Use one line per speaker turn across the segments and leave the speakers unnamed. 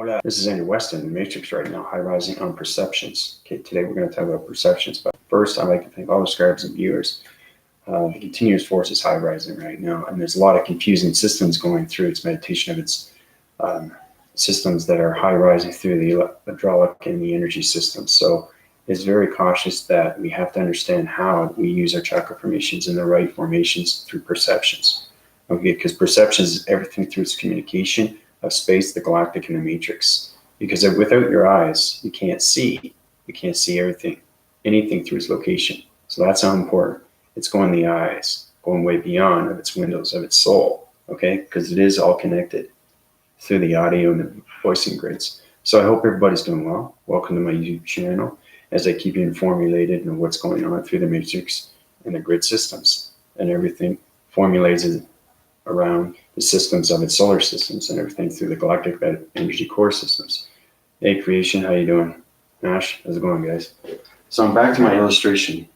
Hola, this is Andy Weston, the Matrix right now, high rising on perceptions. Okay, today we're going to talk about perceptions, but first I'd like to thank all the subscribers and viewers. The continuous force is high rising right now, and there's a lot of confusing systems going through its meditation of its systems that are high rising through the hydraulic and the energy systems. So it's very cautious that we have to understand how we use our chakra formations in the right formations through perceptions. Okay, because perceptions is everything through its communication of space, the galactic, and the matrix. Because without your eyes, you can't see. You can't see anything through its location. So that's how important. It's going the eyes, going way beyond of its windows, of its soul. Okay, because it is all connected through the audio and the voicing grids. So I hope everybody's doing well. Welcome to my YouTube channel as I keep you formulated on what's going on through the matrix and the grid systems and everything formulated around the systems of its solar systems and everything through the galactic energy core systems. Hey creation, how you doing? Ash, how's it going, guys? So I'm back to my illustration,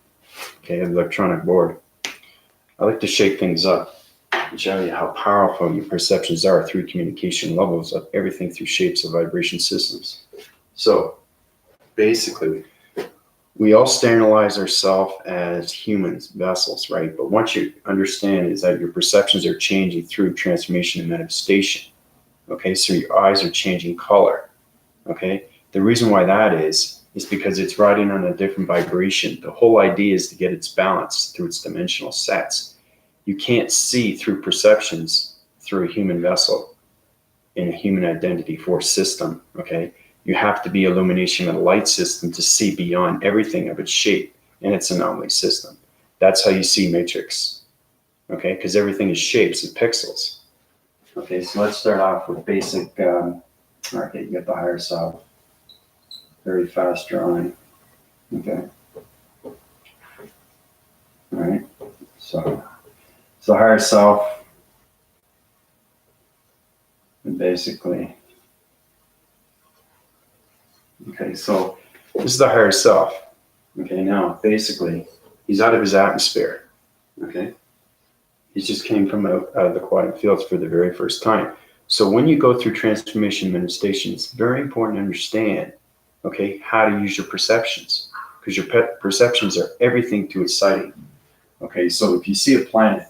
okay, of the electronic board. I like to shake things up and show you how powerful your perceptions are through communication levels of everything through shapes of vibration systems. So basically, we all sterilize ourselves as humans, vessels, right? But once you understand is that your perceptions are changing through transformation and manifestation. Okay, so your eyes are changing color. Okay, the reason why that is because it's riding on a different vibration. The whole idea is to get its balance through its dimensional sets. You can't see through perceptions through a human vessel in a human identity force system. Okay. You have to be illumination of a light system to see beyond everything of its shape and its anomaly system. That's how you see matrix, okay? Because everything is shapes and pixels. Okay, so let's start off with basic, okay, you got the higher self. Very fast drawing, okay? All right, so it's the higher self, and basically, okay, so this is the higher self. Okay, now basically, he's out of his atmosphere. Okay, he just came from out of the quantum fields for the very first time. So when you go through transformation manifestation, it's very important to understand, okay, how to use your perceptions, because your perceptions are everything to its sighting. Okay, so if you see a planet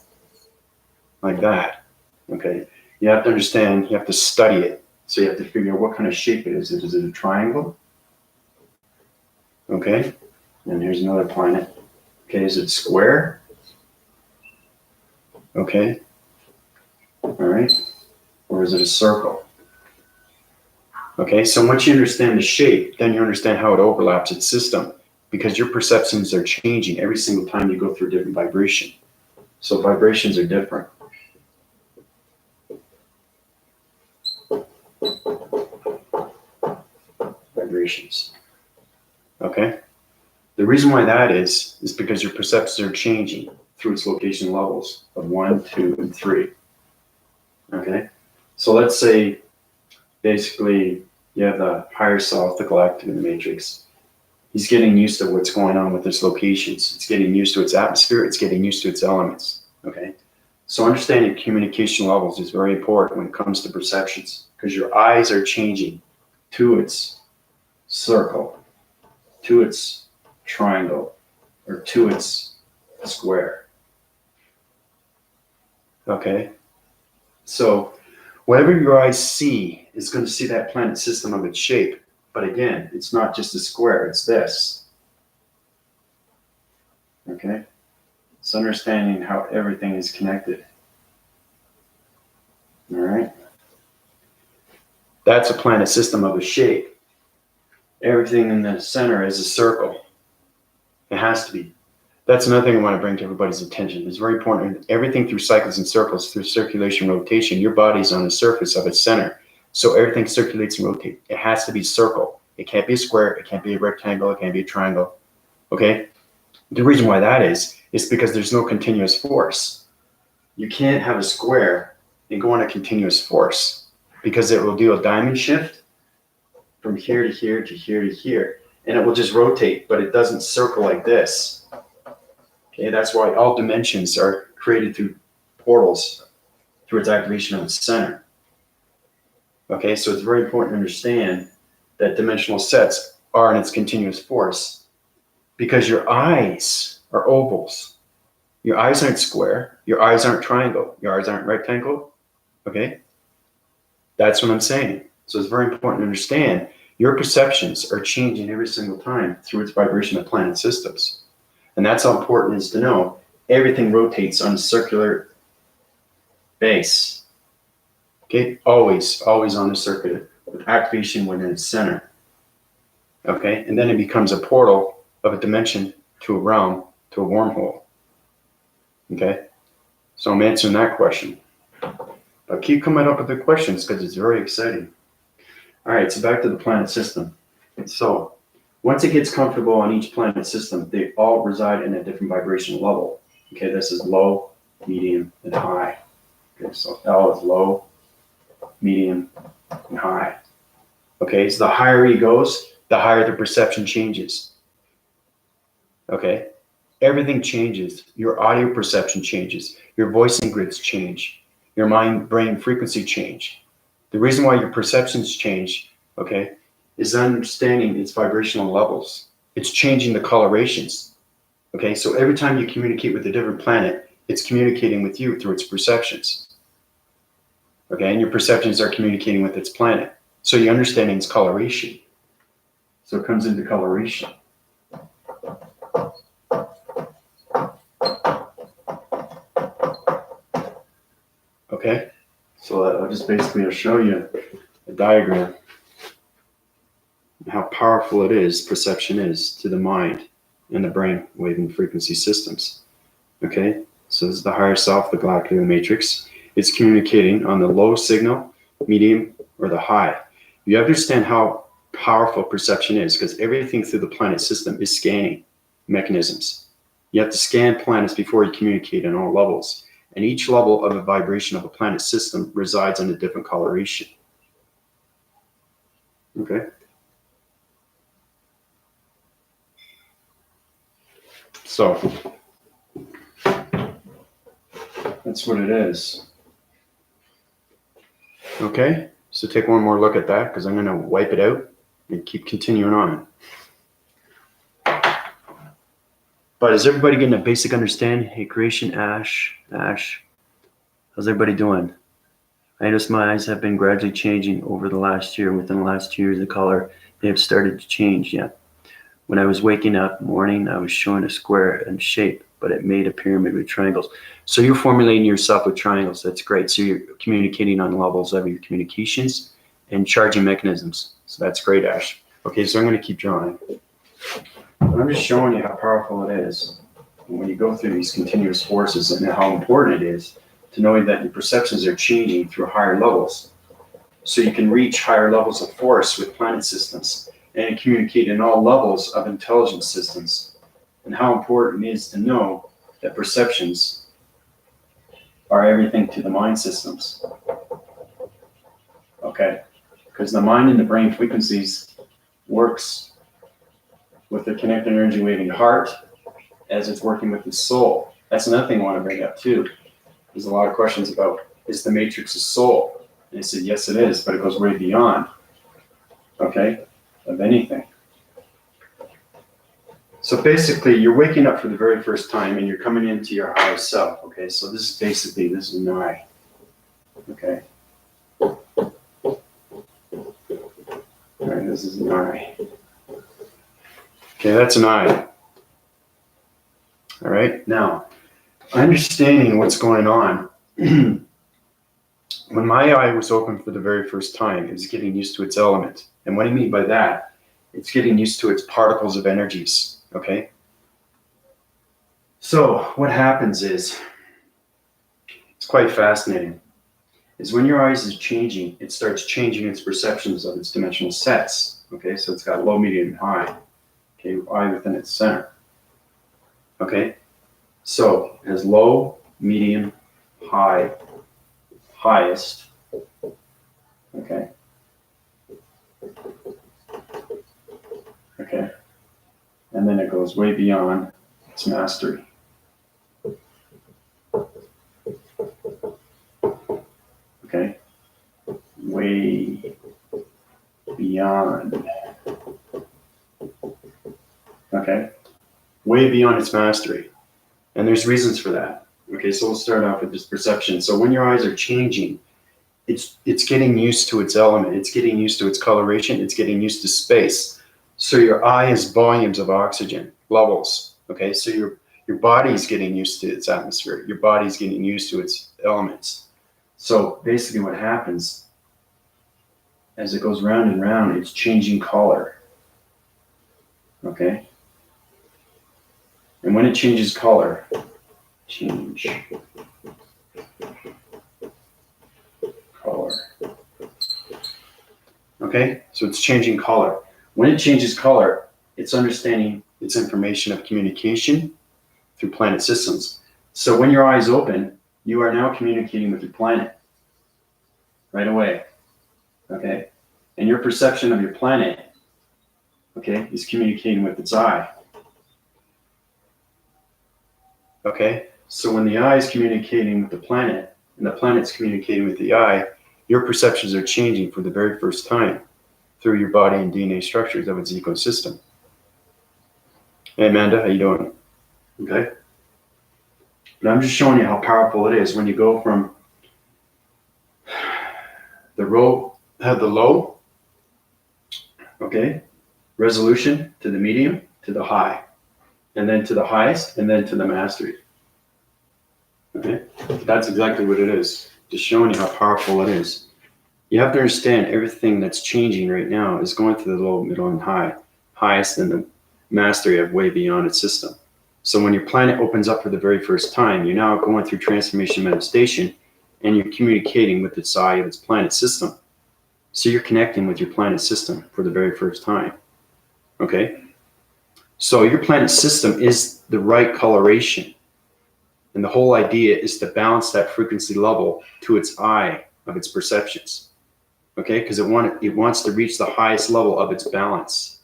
like that, okay, you have to understand, you have to study it. So you have to figure out what kind of shape it is. Is it a triangle? Okay, and here's another planet. Okay, is it square? Okay, all right, or is it a circle? Okay, so once you understand the shape, then you understand how it overlaps its system, because your perceptions are changing every single time you go through a different vibration. So vibrations are different. Vibrations. Okay, the reason why that is because your perceptions are changing through its location levels of 1, 2, and 3. Okay, so let's say basically you have the higher self, the galactic, and the matrix. He's getting used to what's going on with its locations. It's getting used to its atmosphere. It's getting used to its elements. Okay, so understanding communication levels is very important when it comes to perceptions, because your eyes are changing to its circle, to its triangle, or to its square. Okay, so whatever your eyes see is going to see that planet system of its shape. But again, it's not just a square, it's this. Okay, it's understanding how everything is connected. All right, that's a planet system of a shape. Everything in the center is a circle. It has to be. That's another thing I want to bring to everybody's attention. It's very important. Everything through cycles and circles, through circulation, rotation, your body's on the surface of its center. So everything circulates and rotates. It has to be circle. It can't be a square. It can't be a rectangle. It can't be a triangle. Okay? The reason why that is because there's no continuous force. You can't have a square and go on a continuous force, because it will do a diamond shift from here to here to here to here, and it will just rotate, but it doesn't circle like this. Okay, that's why all dimensions are created through portals, through its activation of its center. Okay, so it's very important to understand that dimensional sets are in its continuous force because your eyes are ovals. Your eyes aren't square. Your eyes aren't triangle. Your eyes aren't rectangle. Okay, that's what I'm saying. So it's very important to understand your perceptions are changing every single time through its vibration of planet systems. And that's how important it is to know everything rotates on a circular base. Okay, always on the circular with activation within its center. Okay, and then it becomes a portal of a dimension to a realm, to a wormhole. Okay, so I'm answering that question. But keep coming up with the questions because it's very exciting. All right, so back to the planet system. So once it gets comfortable on each planet system, they all reside in a different vibrational level. Okay, this is low, medium, and high. Okay, so L is low, medium, and high. Okay, so the higher he goes, the higher the perception changes. Okay, everything changes. Your audio perception changes. Your voicing grids change. Your mind-brain frequency change. The reason why your perceptions change, okay, is understanding its vibrational levels. It's changing the colorations. Okay, so every time you communicate with a different planet, it's communicating with you through its perceptions. Okay, and your perceptions are communicating with its planet. So you're understanding its coloration. So it comes into coloration. Okay, so I'll just basically show you a diagram and how powerful it is, perception is to the mind and the brain wave and frequency systems. Okay, so this is the higher self, the galactic matrix. It's communicating on the low signal, medium, or the high. You understand how powerful perception is because everything through the planet system is scanning mechanisms. You have to scan planets before you communicate on all levels. And each level of a vibration of a planet system resides in a different coloration. Okay. So that's what it is. Okay. So take one more look at that because I'm going to wipe it out and keep continuing on. But is everybody getting a basic understanding? Hey, creation, Ash. How's everybody doing? I noticed my eyes have been gradually changing over the last year. Within the last 2 years, the color, they have started to change. Yeah. When I was waking up morning, I was showing a square in shape, but it made a pyramid with triangles. So you're formulating yourself with triangles. That's great. So you're communicating on levels of your communications and charging mechanisms. So that's great, Ash. Okay, so I'm going to keep drawing. I'm just showing you how powerful it is when you go through these continuous forces and how important it is to knowing that your perceptions are changing through higher levels. So you can reach higher levels of force with planet systems and communicate in all levels of intelligence systems, and how important it is to know that perceptions are everything to the mind systems. Okay, because the mind and the brain frequencies works with the connected energy waving heart as it's working with the soul. That's another thing I want to bring up too. There's a lot of questions about, is the matrix a soul? And I said, yes, it is, but it goes way beyond, okay, of anything. So basically, you're waking up for the very first time and you're coming into your higher self, okay? So this is basically, this is an I, okay? All right, this is an I. Okay, that's an I. All right, now, understanding what's going on. When my eye was open for the very first time, it was getting used to its element. And what I mean by that, it's getting used to its particles of energies, okay? So what happens is, it's quite fascinating, is when your eyes is changing, it starts changing its perceptions of its dimensional sets, okay? So it's got low, medium, and high, okay? Eye within its center, okay? So it has low, medium, high, highest, okay? Okay, and then it goes way beyond its mastery. Okay, way way beyond its mastery. And there's reasons for that. Okay, so we'll start off with this perception. So when your eyes are changing, it's getting used to its element, it's getting used to its coloration, it's getting used to space. So your eye is volumes of oxygen levels. Okay, so your body's getting used to its atmosphere, your body's getting used to its elements. So basically what happens as it goes round and round, it's changing color. Okay, and when it changes color, change color. Okay, so it's changing color. When it changes color, it's understanding its information of communication through planet systems. So when your eyes open, you are now communicating with your planet right away. Okay, and your perception of your planet, okay, is communicating with its eye. Okay, so when the eye is communicating with the planet and the planet's communicating with the eye, your perceptions are changing for the very first time through your body and DNA structures of its ecosystem. Hey Amanda, how you doing? Okay. But I'm just showing you how powerful it is when you go from the low, okay, resolution to the medium to the high, and then to the highest, and then to the mastery. Okay, that's exactly what it is. Just showing you how powerful it is. You have to understand everything that's changing right now is going through the low, middle, and high, highest, and the mastery of way beyond its system. So when your planet opens up for the very first time, you're now going through transformation manifestation, and you're communicating with its eye of its planet system. So you're connecting with your planet system for the very first time. Okay, so your planet system is the right coloration. And the whole idea is to balance that frequency level to its eye of its perceptions. Okay, because it wants to reach the highest level of its balance.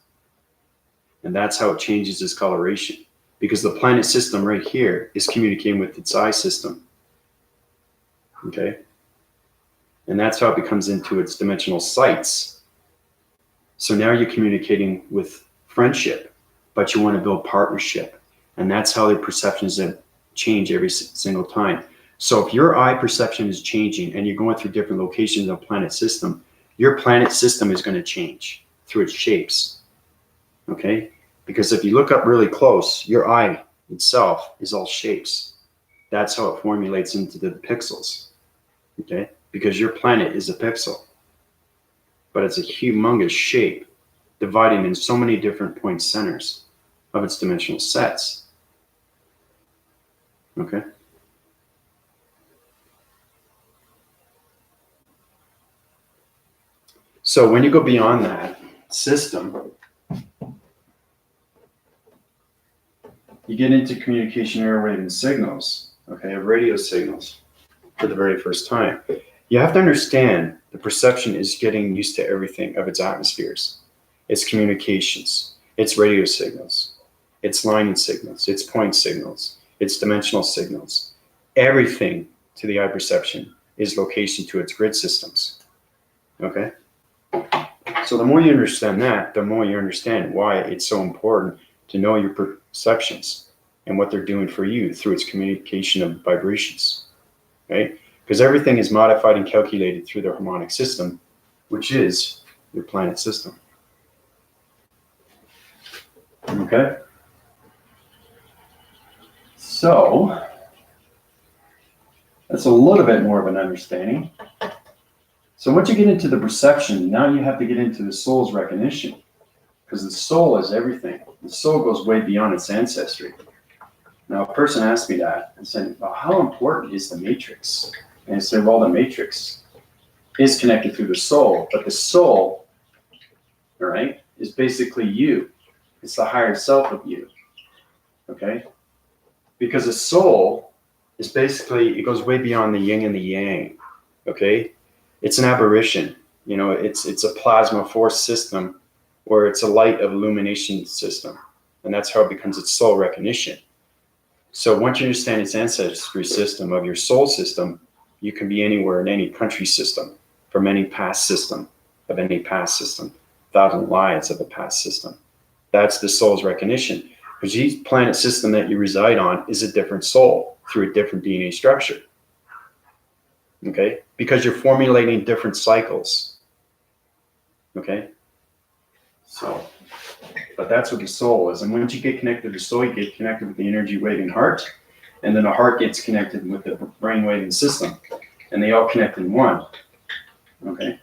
And that's how it changes its coloration. Because the planet system right here is communicating with its eye system. Okay, and that's how it becomes into its dimensional sights. So now you're communicating with friendship, but you want to build partnership. And that's how the perceptions that change every single time. So if your eye perception is changing and you're going through different locations of planet system, your planet system is going to change through its shapes. Okay, because if you look up really close, your eye itself is all shapes. That's how it formulates into the pixels. Okay, because your planet is a pixel, but it's a humongous shape dividing in so many different point centers of its dimensional sets. Okay. So when you go beyond that system, you get into communication airwave and signals, okay, of radio signals for the very first time. You have to understand the perception is getting used to everything of its atmospheres, its communications, its radio signals, its line signals, its point signals, its dimensional signals. Everything to the eye perception is location to its grid systems. Okay? So the more you understand that, the more you understand why it's so important to know your perceptions and what they're doing for you through its communication of vibrations. Right? Because everything is modified and calculated through the harmonic system, which is your planet system. Okay? So, that's a little bit more of an understanding. So once you get into the perception, now you have to get into the soul's recognition, because the soul is everything. The soul goes way beyond its ancestry. Now, a person asked me that and said, well, how important is the matrix? And I said, well, the matrix is connected through the soul, but the soul, all right, is basically you. It's the higher self of you, okay? Because the soul is basically, it goes way beyond the yin and the yang, okay? It's an aberration, you know, it's a plasma force system, or it's a light of illumination system, and that's how it becomes its soul recognition. So once you understand its ancestry system of your soul system, you can be anywhere in any country system, from any past system, of any past system, 1,000 lives of a past system. That's the soul's recognition. Because each planet system that you reside on is a different soul through a different DNA structure. Okay? Because you're formulating different cycles. Okay? So, but that's what the soul is. And once you get connected to the soul, you get connected with the energy waving heart. And then the heart gets connected with the brain waving system. And they all connect in one. Okay?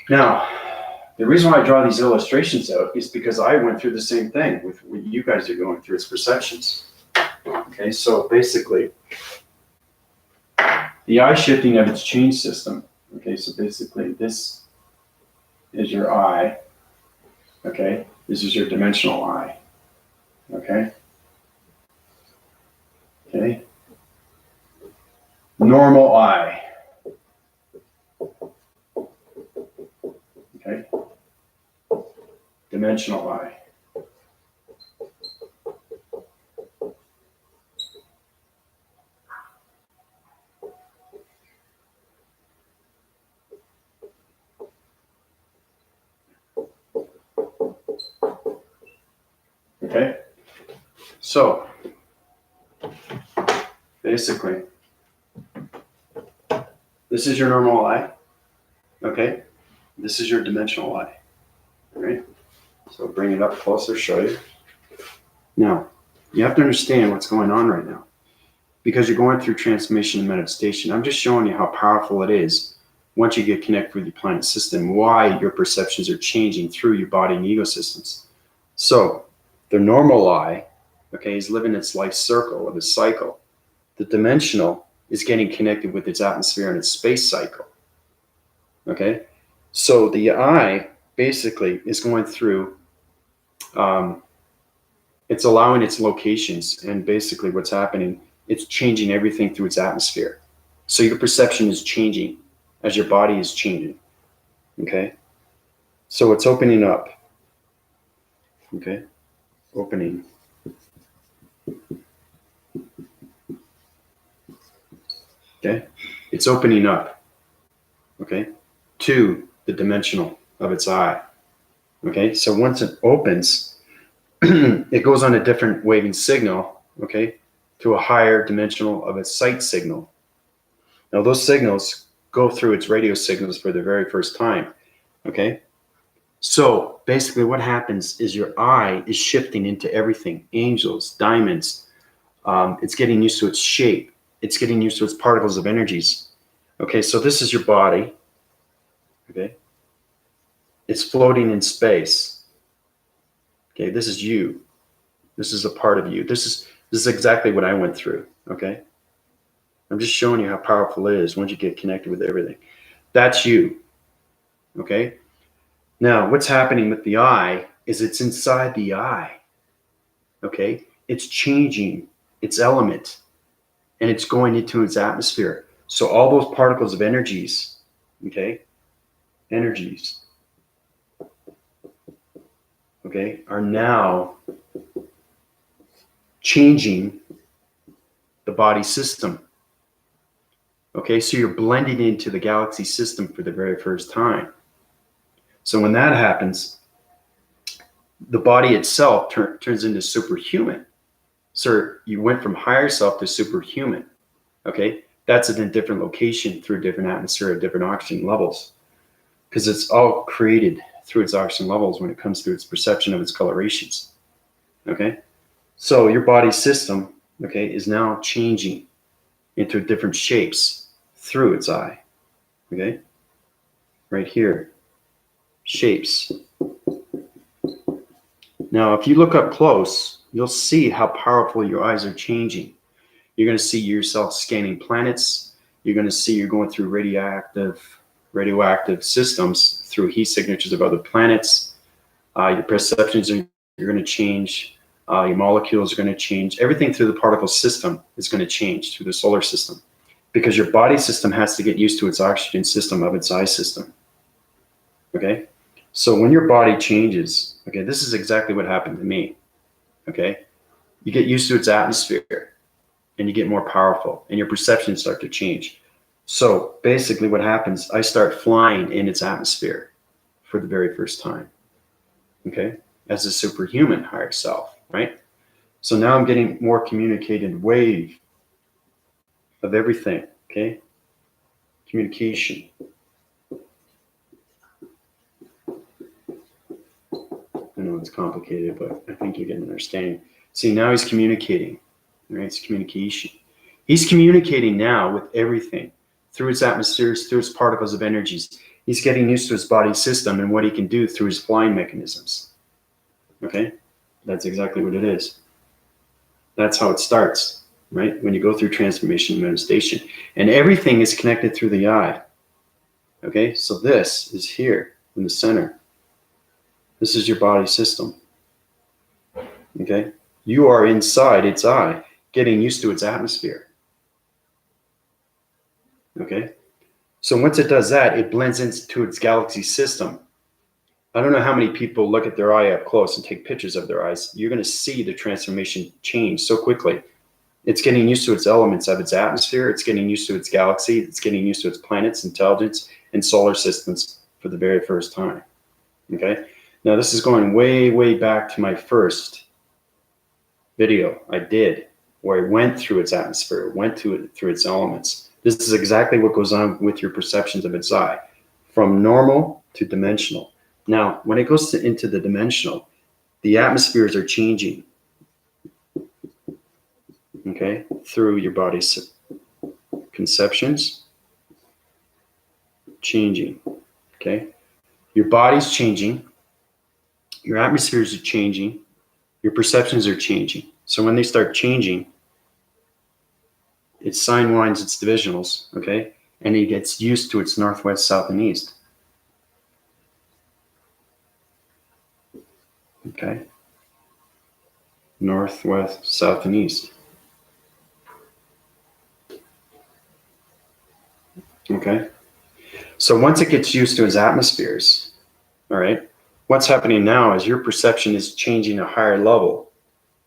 Now, the reason why I draw these illustrations out is because I went through the same thing with what you guys are going through. It's perceptions. Okay, so basically, the eye shifting of its change system. Okay, so basically this is your eye. Okay, this is your dimensional eye. Okay. Okay. Normal eye. Okay. Dimensional eye. Okay. So basically, this is your normal eye. Okay. This is your dimensional eye. All right. So bring it up closer, show you. Now, you have to understand what's going on right now because you're going through transformation and meditation. I'm just showing you how powerful it is once you get connected with your planet system, why your perceptions are changing through your body and ego systems. So the normal eye, okay, is living its life circle of its cycle. The dimensional is getting connected with its atmosphere and its space cycle. Okay, so the eye basically is going through, it's allowing its locations, and basically what's happening, it's changing everything through its atmosphere. So your perception is changing as your body is changing. Okay, so it's opening up. Okay, opening. Okay, it's opening up. Okay, to the dimensional of its eye. Okay, so once it opens, it goes on a different waving signal, okay, to a higher dimensional of its sight signal. Now those signals go through its radio signals for the very first time, okay? So basically what happens is your eye is shifting into everything, angels, diamonds. It's getting used to its shape. It's getting used to its particles of energies. Okay, so this is your body, okay? It's floating in space. Okay, this is you. This is a part of you. This is exactly what I went through, okay? I'm just showing you how powerful it is once you get connected with everything. That's you, okay? Now, what's happening with the eye is it's inside the eye, okay? It's changing its element, and it's going into its atmosphere. So all those particles of energies, okay, okay, are now changing the body system. Okay, so you're blending into the galaxy system for the very first time. So when that happens, the body itself turns into superhuman. So you went from higher self to superhuman. Okay, that's in a different location through a different atmosphere, different oxygen levels, because it's all created through its oxygen levels when it comes to its perception of its colorations. Okay, so your body system, okay, is now changing into different shapes through its eye. Okay, right here, shapes. Now, if you look up close, you'll see how powerful your eyes are changing. You're going to see yourself scanning planets. You're going to see you're going through radioactive systems through heat signatures of other planets. Your perceptions are going to change. Your molecules are going to change. Everything through the particle system is going to change through the solar system, because your body system has to get used to its oxygen system of its eye system. Okay, so when your body changes, okay, this is exactly what happened to me. Okay, you get used to its atmosphere, and you get more powerful, and your perceptions start to change. So basically what happens, I start flying in its atmosphere for the very first time. Okay, as a superhuman higher self, right? So now I'm getting more communicated wave of everything, okay? Communication. I know it's complicated, but I think you get an understanding. See, now he's communicating, right? It's communication. He's communicating now with everything through its atmospheres, through its particles of energies. He's getting used to his body system and what he can do through his flying mechanisms. Okay? That's exactly what it is. That's how it starts, right? When you go through transformation and manifestation. And everything is connected through the eye. Okay? So this is here in the center. This is your body system. Okay? You are inside its eye, getting used to its atmosphere. Okay? So once it does that, it blends into its galaxy system. I don't know how many people look at their eye up close and take pictures of their eyes. You're going to see the transformation change so quickly. It's getting used to its elements of its atmosphere. It's getting used to its galaxy. It's getting used to its planets, intelligence, and solar systems for the very first time. Okay? Now, this is going way, way back to my first video I did, where I went through its atmosphere, went through its elements. This is exactly what goes on with your perceptions of its eye, from normal to dimensional. Now, when it goes into the dimensional, the atmospheres are changing, okay, through your body's conceptions, changing, okay? Your body's changing, your atmospheres are changing, your perceptions are changing. So when they start changing, it sine winds its divisionals, okay? And it gets used to its northwest, south, and east. Okay? Northwest, south, and east. Okay? So once it gets used to its atmospheres, all right, what's happening now is your perception is changing a higher level,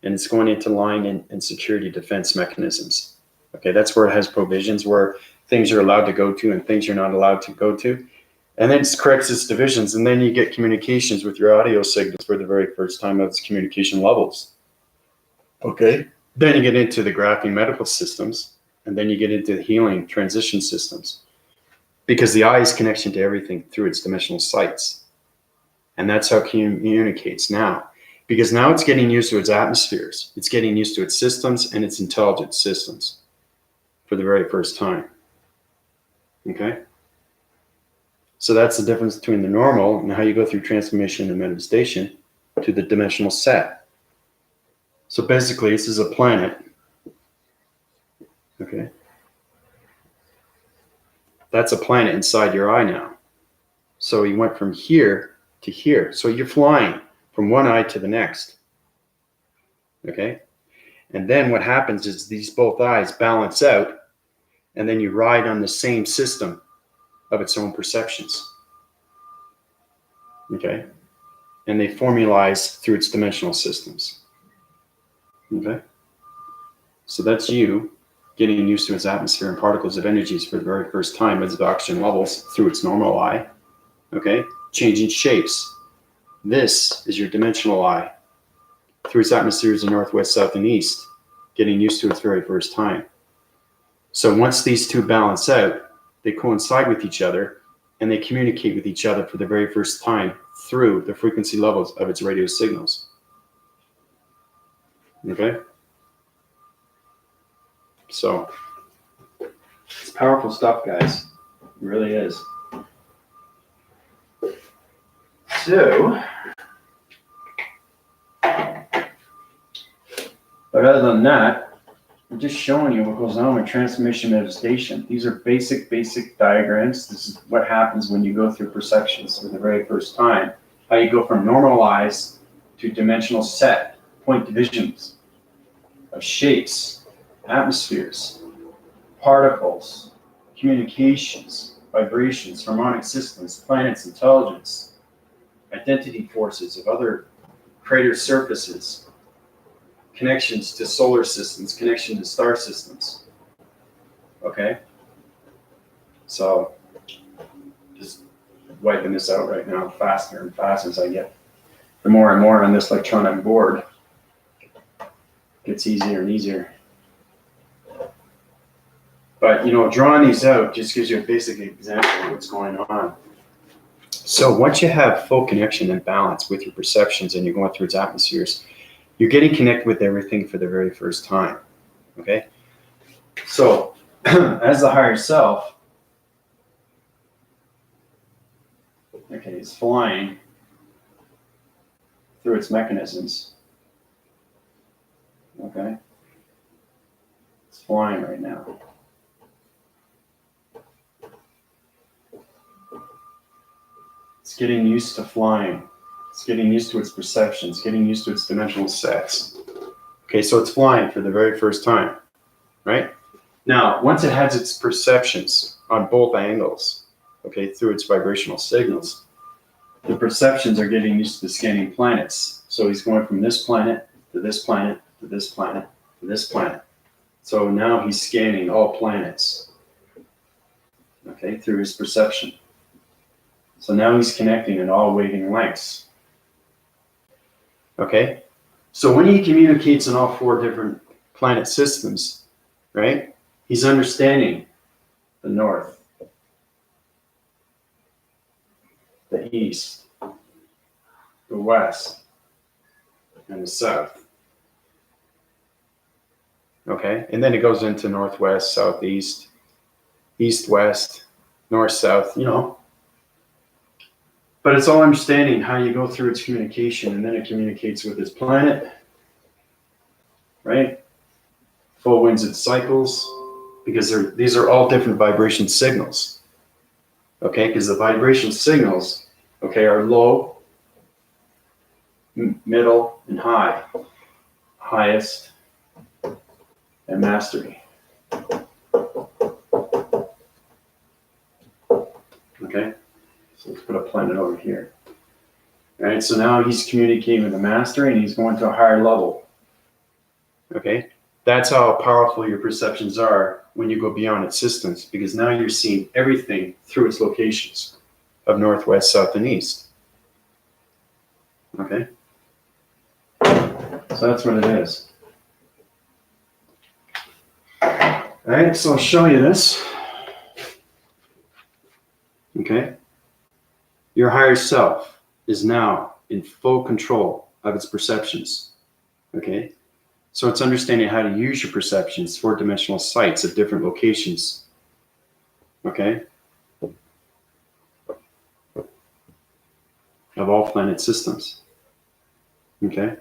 and it's going into line and security defense mechanisms. Okay, that's where it has provisions, where things you're allowed to go to and things you're not allowed to go to. And then it corrects its divisions, and then you get communications with your audio signals for the very first time of its communication levels. Okay. Then you get into the graphing medical systems, and then you get into the healing transition systems. Because the eye's connection to everything through its dimensional sights. And that's how it communicates now. Because now it's getting used to its atmospheres. It's getting used to its systems and its intelligence systems for the very first time. Okay? So that's the difference between the normal and how you go through transformation and manifestation to the dimensional set. So basically, this is a planet. Okay? That's a planet inside your eye now. So you went from here to here. So you're flying from one eye to the next. Okay? And then what happens is these both eyes balance out, and then you ride on the same system of its own perceptions. Okay? And they formalize through its dimensional systems. Okay? So that's you getting used to its atmosphere and particles of energies for the very first time as the oxygen levels through its normal eye. Okay? Changing shapes. This is your dimensional eye through its atmospheres in northwest, south, and east, getting used to its very first time. So once these two balance out, they coincide with each other and they communicate with each other for the very first time through the frequency levels of its radio signals. Okay? So it's powerful stuff, guys. It really is. So, but other than that, I'm just showing you what goes on with transformation manifestation. These are basic diagrams. This is what happens when you go through perceptions for the very first time. How you go from normal eyes to dimensional set, point divisions of shapes, atmospheres, particles, communications, vibrations, harmonic systems, planets, intelligence, identity forces of other crater surfaces, connections to solar systems, connection to star systems. Okay? So, just wiping this out right now faster and faster as I get the more and more on this electronic board, it gets easier and easier. But, you know, drawing these out just gives you a basic example of what's going on. So once you have full connection and balance with your perceptions and you're going through its atmospheres, you're getting connected with everything for the very first time, okay? So as the higher self, okay, is flying through its mechanisms, okay? It's flying right now. It's getting used to flying. It's getting used to its perceptions, getting used to its dimensional sets. Okay, so it's flying for the very first time, right? Now, once it has its perceptions on both angles, okay, through its vibrational signals, the perceptions are getting used to scanning planets. So he's going from this planet to this planet to this planet to this planet. So now he's scanning all planets, okay, through his perception. So now he's connecting at all wavelengths. Okay? So when he communicates in all 4 different planet systems, right, he's understanding the north, the east, the west, and the south. Okay? And then it goes into northwest, southeast, east-west, north-south, you know. But it's all understanding how you go through its communication, and then it communicates with its planet, right? Full winds its cycles, because these are all different vibration signals, okay? Because the vibration signals, okay, are low, middle, and high. Highest, and mastery. Okay? So let's put a planet over here. All right, so now he's communicating with the master and he's going to a higher level. Okay? That's how powerful your perceptions are when you go beyond its systems, because now you're seeing everything through its locations of north, west, south, and east. Okay? So that's what it is. All right, so I'll show you this. Okay? Your higher self is now in full control of its perceptions, okay? So it's understanding how to use your perceptions, 4-dimensional sights at different locations, okay? Of all planet systems, okay?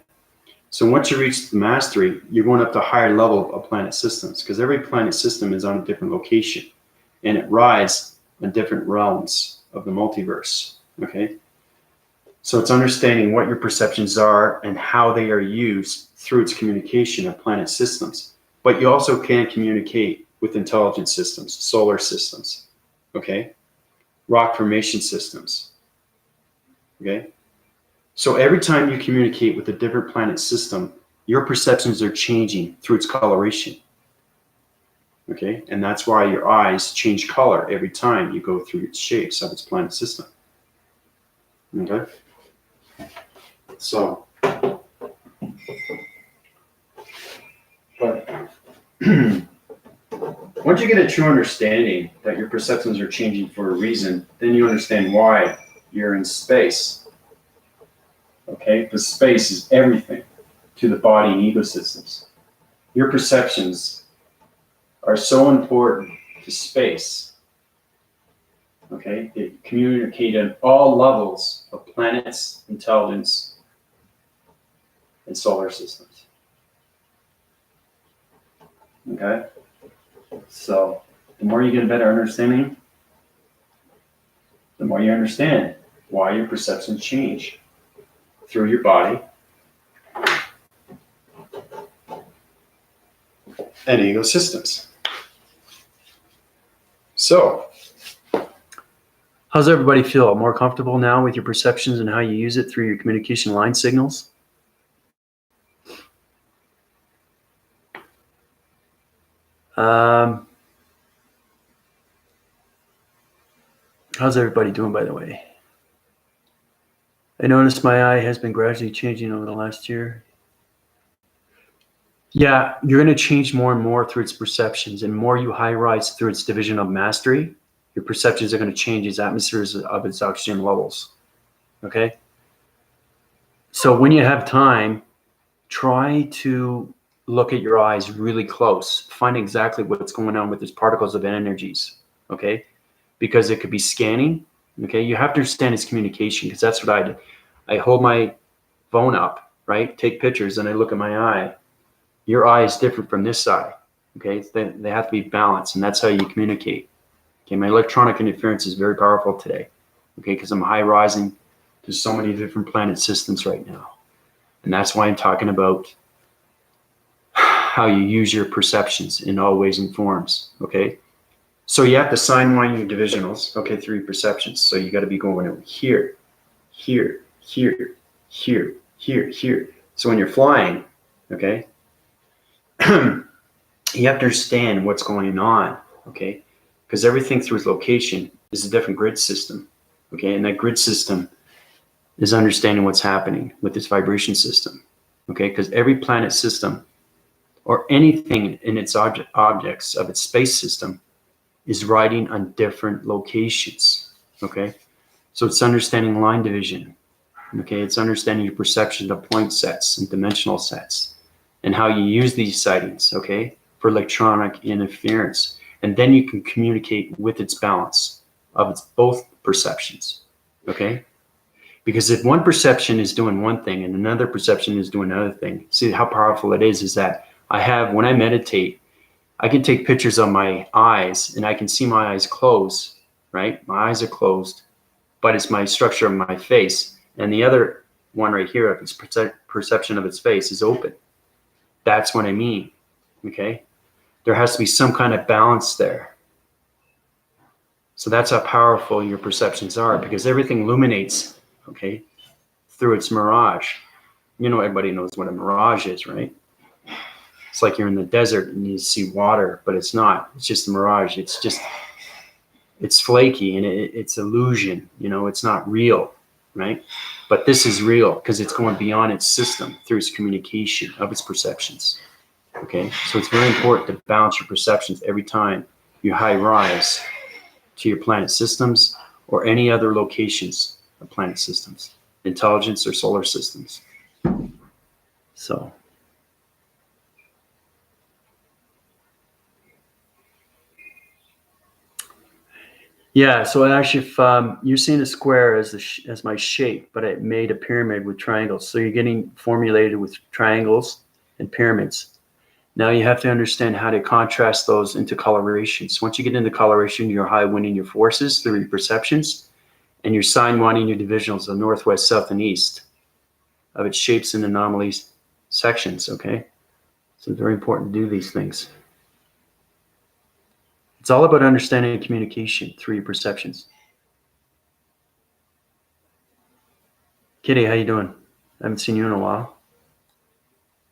So once you reach the mastery, you're going up to a higher level of planet systems, because every planet system is on a different location, and it rides in different realms of the multiverse. Okay, so it's understanding what your perceptions are and how they are used through its communication of planet systems. But you also can communicate with intelligent systems, solar systems, okay, rock formation systems. Okay, so every time you communicate with a different planet system, your perceptions are changing through its coloration. Okay, and that's why your eyes change color every time you go through its shapes of its planet system. Okay, so, but once you get a true understanding that your perceptions are changing for a reason, then you understand why you're in space. Okay, because space is everything to the body and ecosystems. Your perceptions are so important to space. Okay, they communicate at all levels of planets, intelligence, and solar systems. Okay, so the more you get a better understanding, the more you understand why your perceptions change through your body and ecosystems. So, how's everybody feel? More comfortable now with your perceptions and how you use it through your communication line signals? How's everybody doing, by the way?
I noticed my eye has been gradually changing over the last year. Yeah, you're going to change more and more through its perceptions, and more you high rise through its division of mastery, your perceptions are going to change its atmospheres of its oxygen levels. Okay? So when you have time, try to look at your eyes really close. Find exactly what's going on with these particles of energies. Okay? Because it could be scanning. Okay? You have to understand its communication, because that's what I do. I hold my phone up, right? Take pictures, and I look at my eye. Your eye is different from this eye. Okay, they have to be balanced, and that's how you communicate. Okay, my electronic interference is very powerful today. Okay, because I'm high rising to so many different planet systems right now, and that's why I'm talking about how you use your perceptions in all ways and forms. Okay, so you have to sign wind your divisionals. Okay, through your perceptions. So you got to be going over here, here, here, here, here, here. So when you're flying, okay. You have to understand what's going on, okay? Because everything through its location is a different grid system, okay? And that grid system is understanding what's happening with its vibration system, okay? Because every planet system or anything in its objects of its space system is riding on different locations, okay? So it's understanding line division, okay? It's understanding your perception of point sets and dimensional sets and how you use these sightings, okay? For electronic interference, and then you can communicate with its balance of its both perceptions, okay? Because if one perception is doing one thing and another perception is doing another thing, see how powerful it is that when I meditate, I can take pictures of my eyes and I can see my eyes close, right? My eyes are closed, but it's my structure of my face, and the other one right here of its perception of its face is open. That's what I mean, okay? There has to be some kind of balance there. So that's how powerful your perceptions are, because everything illuminates, okay, through its mirage. You know, everybody knows what a mirage is, right? It's like you're in the desert and you see water, but it's not. It's just a mirage. It's flaky and it's illusion. You know, it's not real, right? But this is real because it's going beyond its system through its communication of its perceptions. Okay, so it's very important to balance your perceptions every time you high rise to your planet systems or any other locations of planet systems, intelligence or solar systems. So, yeah, so actually, if you're seeing a square as my shape, but it made a pyramid with triangles. So you're getting formulated with triangles and pyramids. Now you have to understand how to contrast those into colorations. Once you get into coloration, you're high winding your forces through your perceptions, and you're sign winding your divisionals of northwest, south, and east of its shapes and anomalies sections, okay? So it's very important to do these things. It's all about understanding and communication through your perceptions. Kitty, how you doing? I haven't seen you in a while.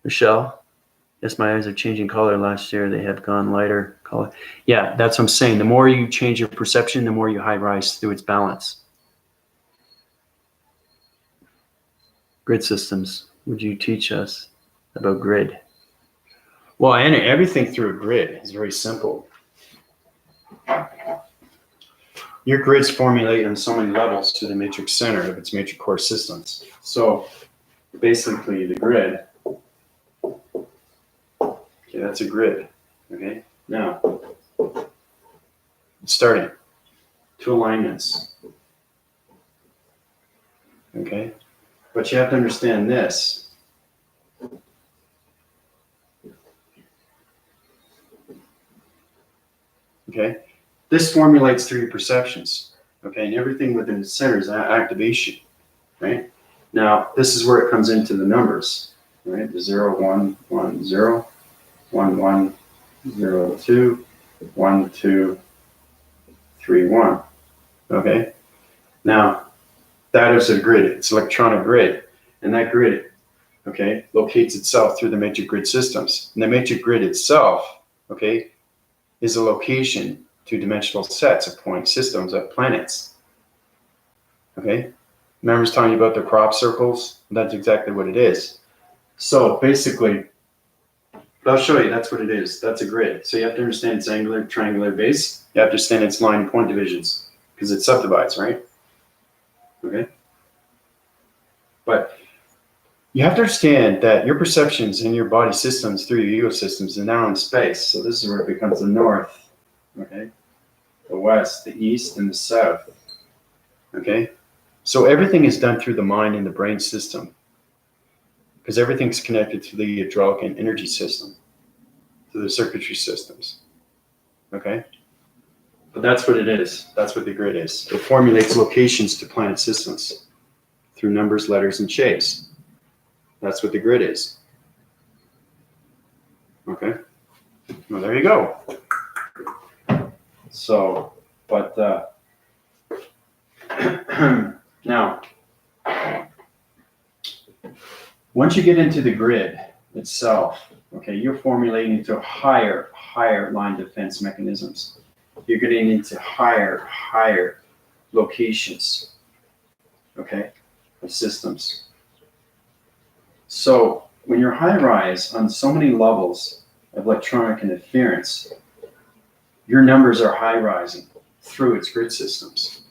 Michelle? Yes, my eyes are changing color. Last year they have gone lighter color. Yeah, that's what I'm saying. The more you change your perception, the more you high rise through its balance. Grid systems. Would you teach us about grid? Well, and everything through a grid is very simple. Your grids formulate on so many levels to the matrix center of its matrix core systems. So basically the grid, okay, that's a grid, okay? Now, starting, 2 alignments, okay? But you have to understand this. Okay? This formulates through your perceptions, okay? And everything within the center is activation, right? Now, this is where it comes into the numbers, right? The 0, 1, 1, 0, 1, 1, 0, 2, 1, 2, 3, 1, okay? Now, that is a grid. It's an electronic grid. And that grid, okay, locates itself through the matrix grid systems. And the matrix grid itself, okay, is a location to dimensional sets of point systems of planets. Okay? Remember I was telling you about the crop circles? That's exactly what it is. So basically, I'll show you, that's what it is. That's a grid. So you have to understand its angular, triangular base. You have to understand its line and point divisions because it subdivides, right? Okay. But you have to understand that your perceptions in your body systems through your ego systems are now in space. So this is where it becomes the north, okay? The west, the east, and the south, okay? So everything is done through the mind and the brain system because everything's connected to the hydraulic and energy system, to the circuitry systems, okay? But that's what it is. That's what the grid is. It formulates locations to planet systems through numbers, letters, and shapes. That's what the grid is. Okay? Well, there you go. So, but now, once you get into the grid itself, okay, you're formulating into higher line defense mechanisms. You're getting into higher locations, okay, of systems. So when you're high rise on so many levels of electronic interference, your numbers are high rising through its grid systems.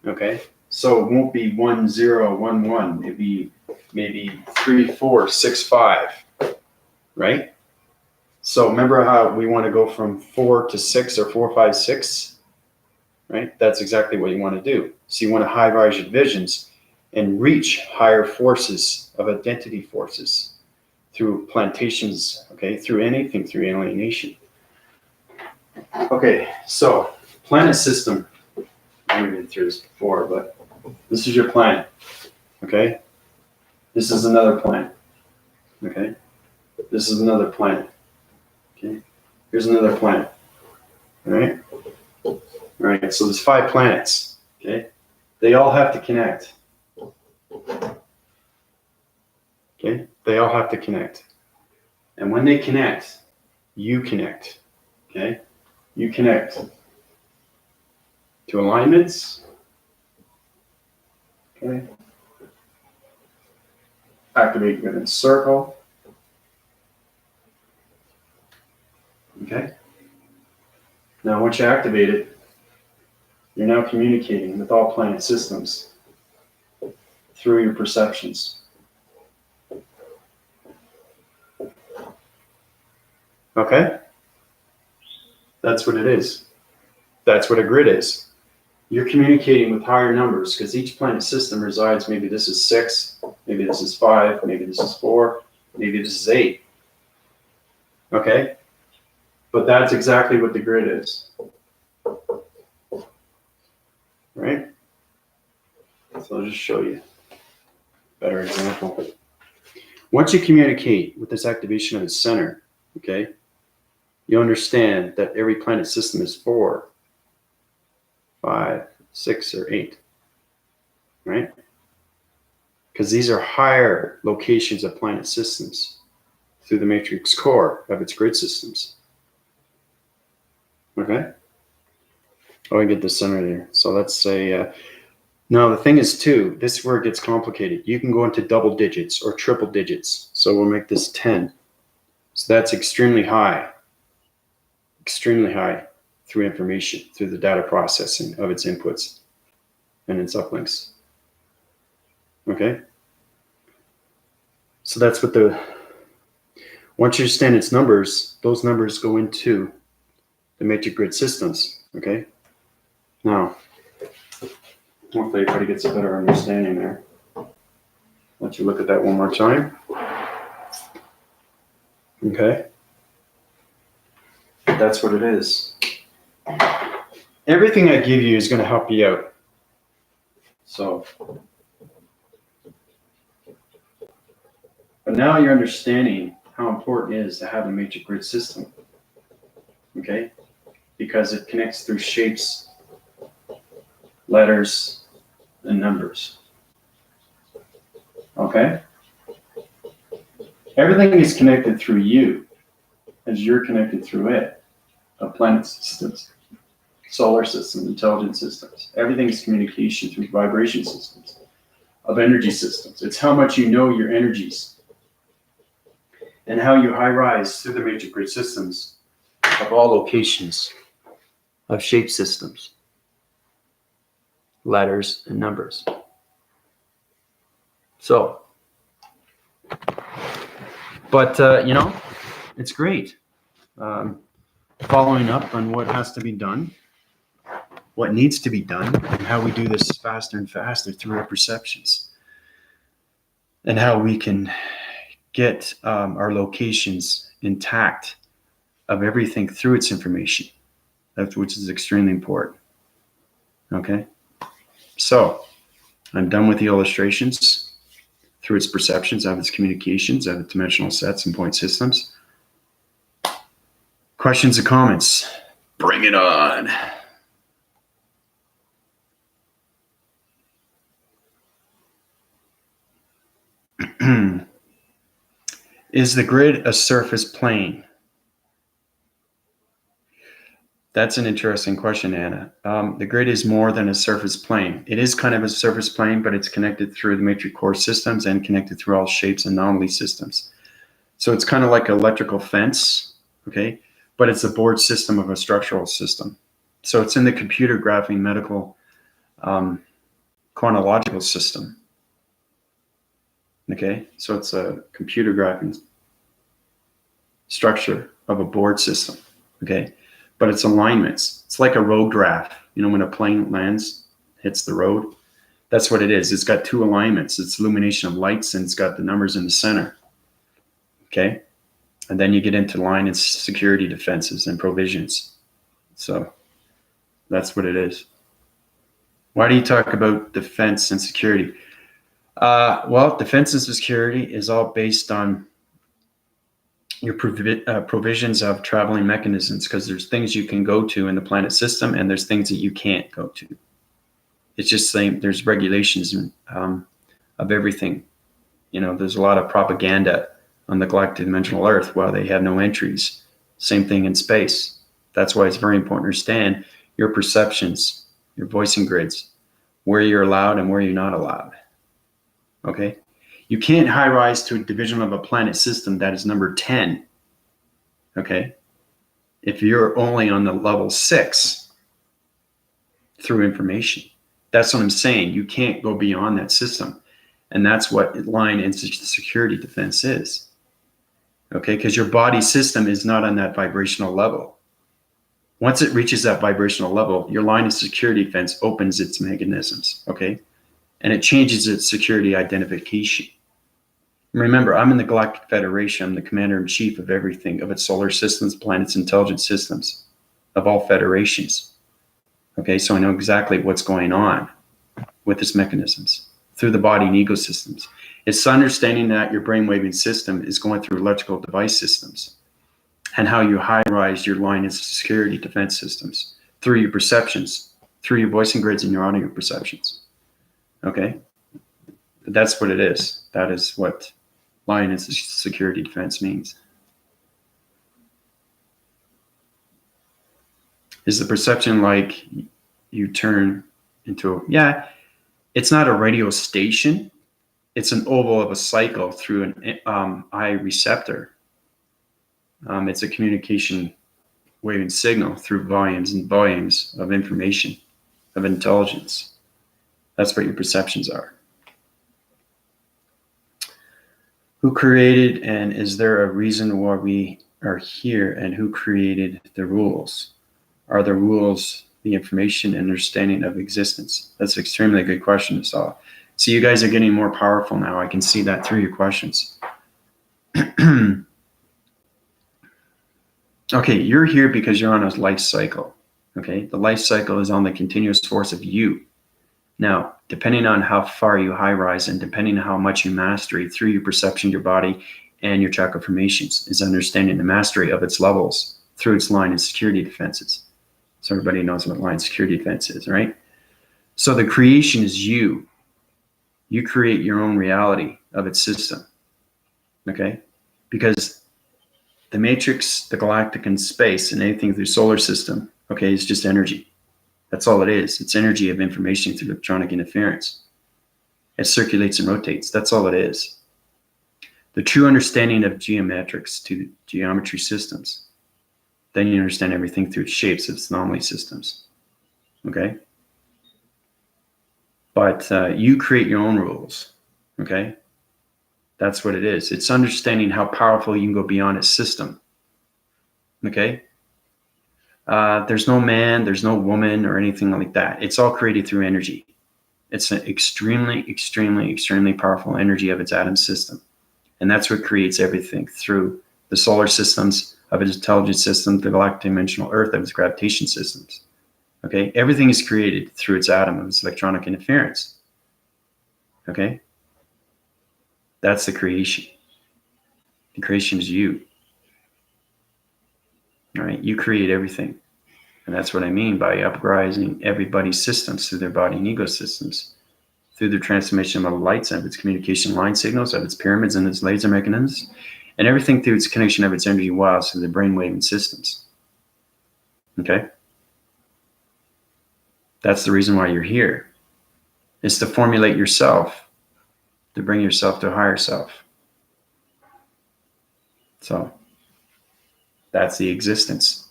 Okay, so it won't be 1 0 1 1. It'd be maybe 3 4 6 5, right? So remember how we want to go from 4 to 6 or 4 5 6, right? That's exactly what you want to do. So you want to high rise your divisions and reach higher forces of identity forces through plantations, okay, through anything, through alienation. Okay, so planet system, I've been through this before, but this is your planet, okay? This is another planet, okay? This is another planet, okay? Here's another planet, all right? All right, so there's 5 planets, okay? They all have to connect, okay? They all have to connect. And when they connect, you connect, okay? You connect to alignments, okay? Activate within circle, okay? Now, once you activate it, you're now communicating with all planet systems through your perceptions. Okay? That's what it is. That's what a grid is. You're communicating with higher numbers because each planet system resides, maybe this is 6, maybe this is 5, maybe this is 4, maybe this is 8. Okay? But that's exactly what the grid is. Right? So I'll just show you a better example. Once you communicate with this activation of the center, okay, you understand that every planet system is 4, 5, 6, or 8, right? Because these are higher locations of planet systems through the matrix core of its grid systems. Okay? Oh, I get the center there. So let's say, now the thing is too, this is where it gets complicated. You can go into double digits or triple digits. So we'll make this 10. So that's extremely high through information, through the data processing of its inputs and its uplinks. Okay? So that's what once you understand its numbers, those numbers go into the matrix grid systems. Okay? Now, hopefully everybody gets a better understanding there. Let you look at that one more time. Okay? That's what it is. Everything I give you is going to help you out. So, but now you're understanding how important it is to have a matrix grid system. Okay? Because it connects through shapes, letters, and numbers. Okay? Everything is connected through you as you're connected through it, of planet systems. solar systems, intelligent systems. Everything is communication through vibration systems of energy systems. It's how much you know your energies and how you high rise through the matrix grid systems of all locations of shape systems, letters and numbers. So, but it's great. Following up on what has to be done, what needs to be done, and how we do this faster and faster through our perceptions, and how we can get our locations intact of everything through its information, which is extremely important. Okay, so I'm done with the illustrations through its perceptions of its communications of its dimensional sets and point systems. Questions and comments? Bring it on. Is the grid a surface plane? That's an interesting question, Anna. The grid is more than a surface plane. It is kind of a surface plane, but it's connected through the matrix core systems and connected through all shapes and anomaly systems. So it's kind of like an electrical fence, okay? But it's a board system of a structural system. So it's in the computer graphing medical chronological system. Okay, so it's a computer graphing structure of a board system. Okay, but it's alignments. It's like a road graph. You know, when a plane lands, hits the road, that's what it is. It's got two alignments. It's illumination of lights, and it's got the numbers in the center. Okay, and then you get into line and security defenses and provisions. So that's what it is. Why do you talk about defense and security? Well, defense and security is all based on your provisions of traveling mechanisms, because there's things you can go to in the planet system and there's things that you can't go to. It's just saying there's regulations of everything. You know, there's a lot of propaganda on the galactic dimensional Earth while they have no entries. Same thing in space. That's why it's very important to understand your perceptions, your voicing grids, where you're allowed and where you're not allowed. Okay? You can't high rise to a division of a planet system that is number 10. Okay? If you're only on the level 6 through information. That's what I'm saying. You can't go beyond that system. And that's what line and security defense is. Okay? Because your body system is not on that vibrational level. Once it reaches that vibrational level, your line of security defense opens its mechanisms. Okay? And it changes its security identification. Remember, I'm in the Galactic Federation. I'm the commander-in-chief of everything, of its solar systems, planets, intelligent systems, of all federations. Okay, so I know exactly what's going on with its mechanisms through the body and ecosystems. It's understanding that your brainwaving system is going through electrical device systems and how you high-rise your line of security defense systems through your perceptions, through your voicing grids and your audio perceptions. Okay? But that's what it is. That is what line and security defense means. Is the perception like you turn into a, yeah, it's not a radio station. It's an oval of a cycle through an eye receptor. It's a communication waving signal through volumes and volumes of information, of intelligence. That's what your perceptions are. Who created, and is there a reason why we are here, and who created the rules? Are the rules the information and understanding of existence? That's an extremely good question, so you guys are getting more powerful now. I can see that through your questions. Okay, you're here because you're on a life cycle. Okay, the life cycle is on the continuous force of you. Now, depending on how far you high rise and depending on how much you mastery through your perception, your body, and your chakra formations, is understanding the mastery of its levels through its line and security defenses. So everybody knows what line security defense is, right? So the creation is you. You create your own reality of its system, okay? Because the matrix, the galactic, and space, and anything through solar system, okay, is just energy. That's all it is. It's energy of information through electronic interference. It circulates and rotates. That's all it is. The true understanding of geometrics to geometry systems, then you understand everything through its shapes, its anomaly systems. Okay? But you create your own rules. Okay? That's what it is. It's understanding how powerful you can go beyond a system. Okay? There's no man, there's no woman or anything like that. It's all created through energy. It's an extremely, extremely, extremely powerful energy of its atom system. And that's what creates everything through the solar systems of its intelligence system, the galactic dimensional Earth of its gravitation systems. Okay? Everything is created through its atom of its electronic interference. Okay? That's the creation. The creation is you. All right? You create everything. And that's what I mean by uprising everybody's systems through their body and ego systems, through the transformation of the lights, of its communication line signals, of its pyramids and its laser mechanisms, and everything through its connection of its energy wires through the brainwave systems. Okay? That's the reason why you're here. It's to formulate yourself, to bring yourself to a higher self. So, that's the existence.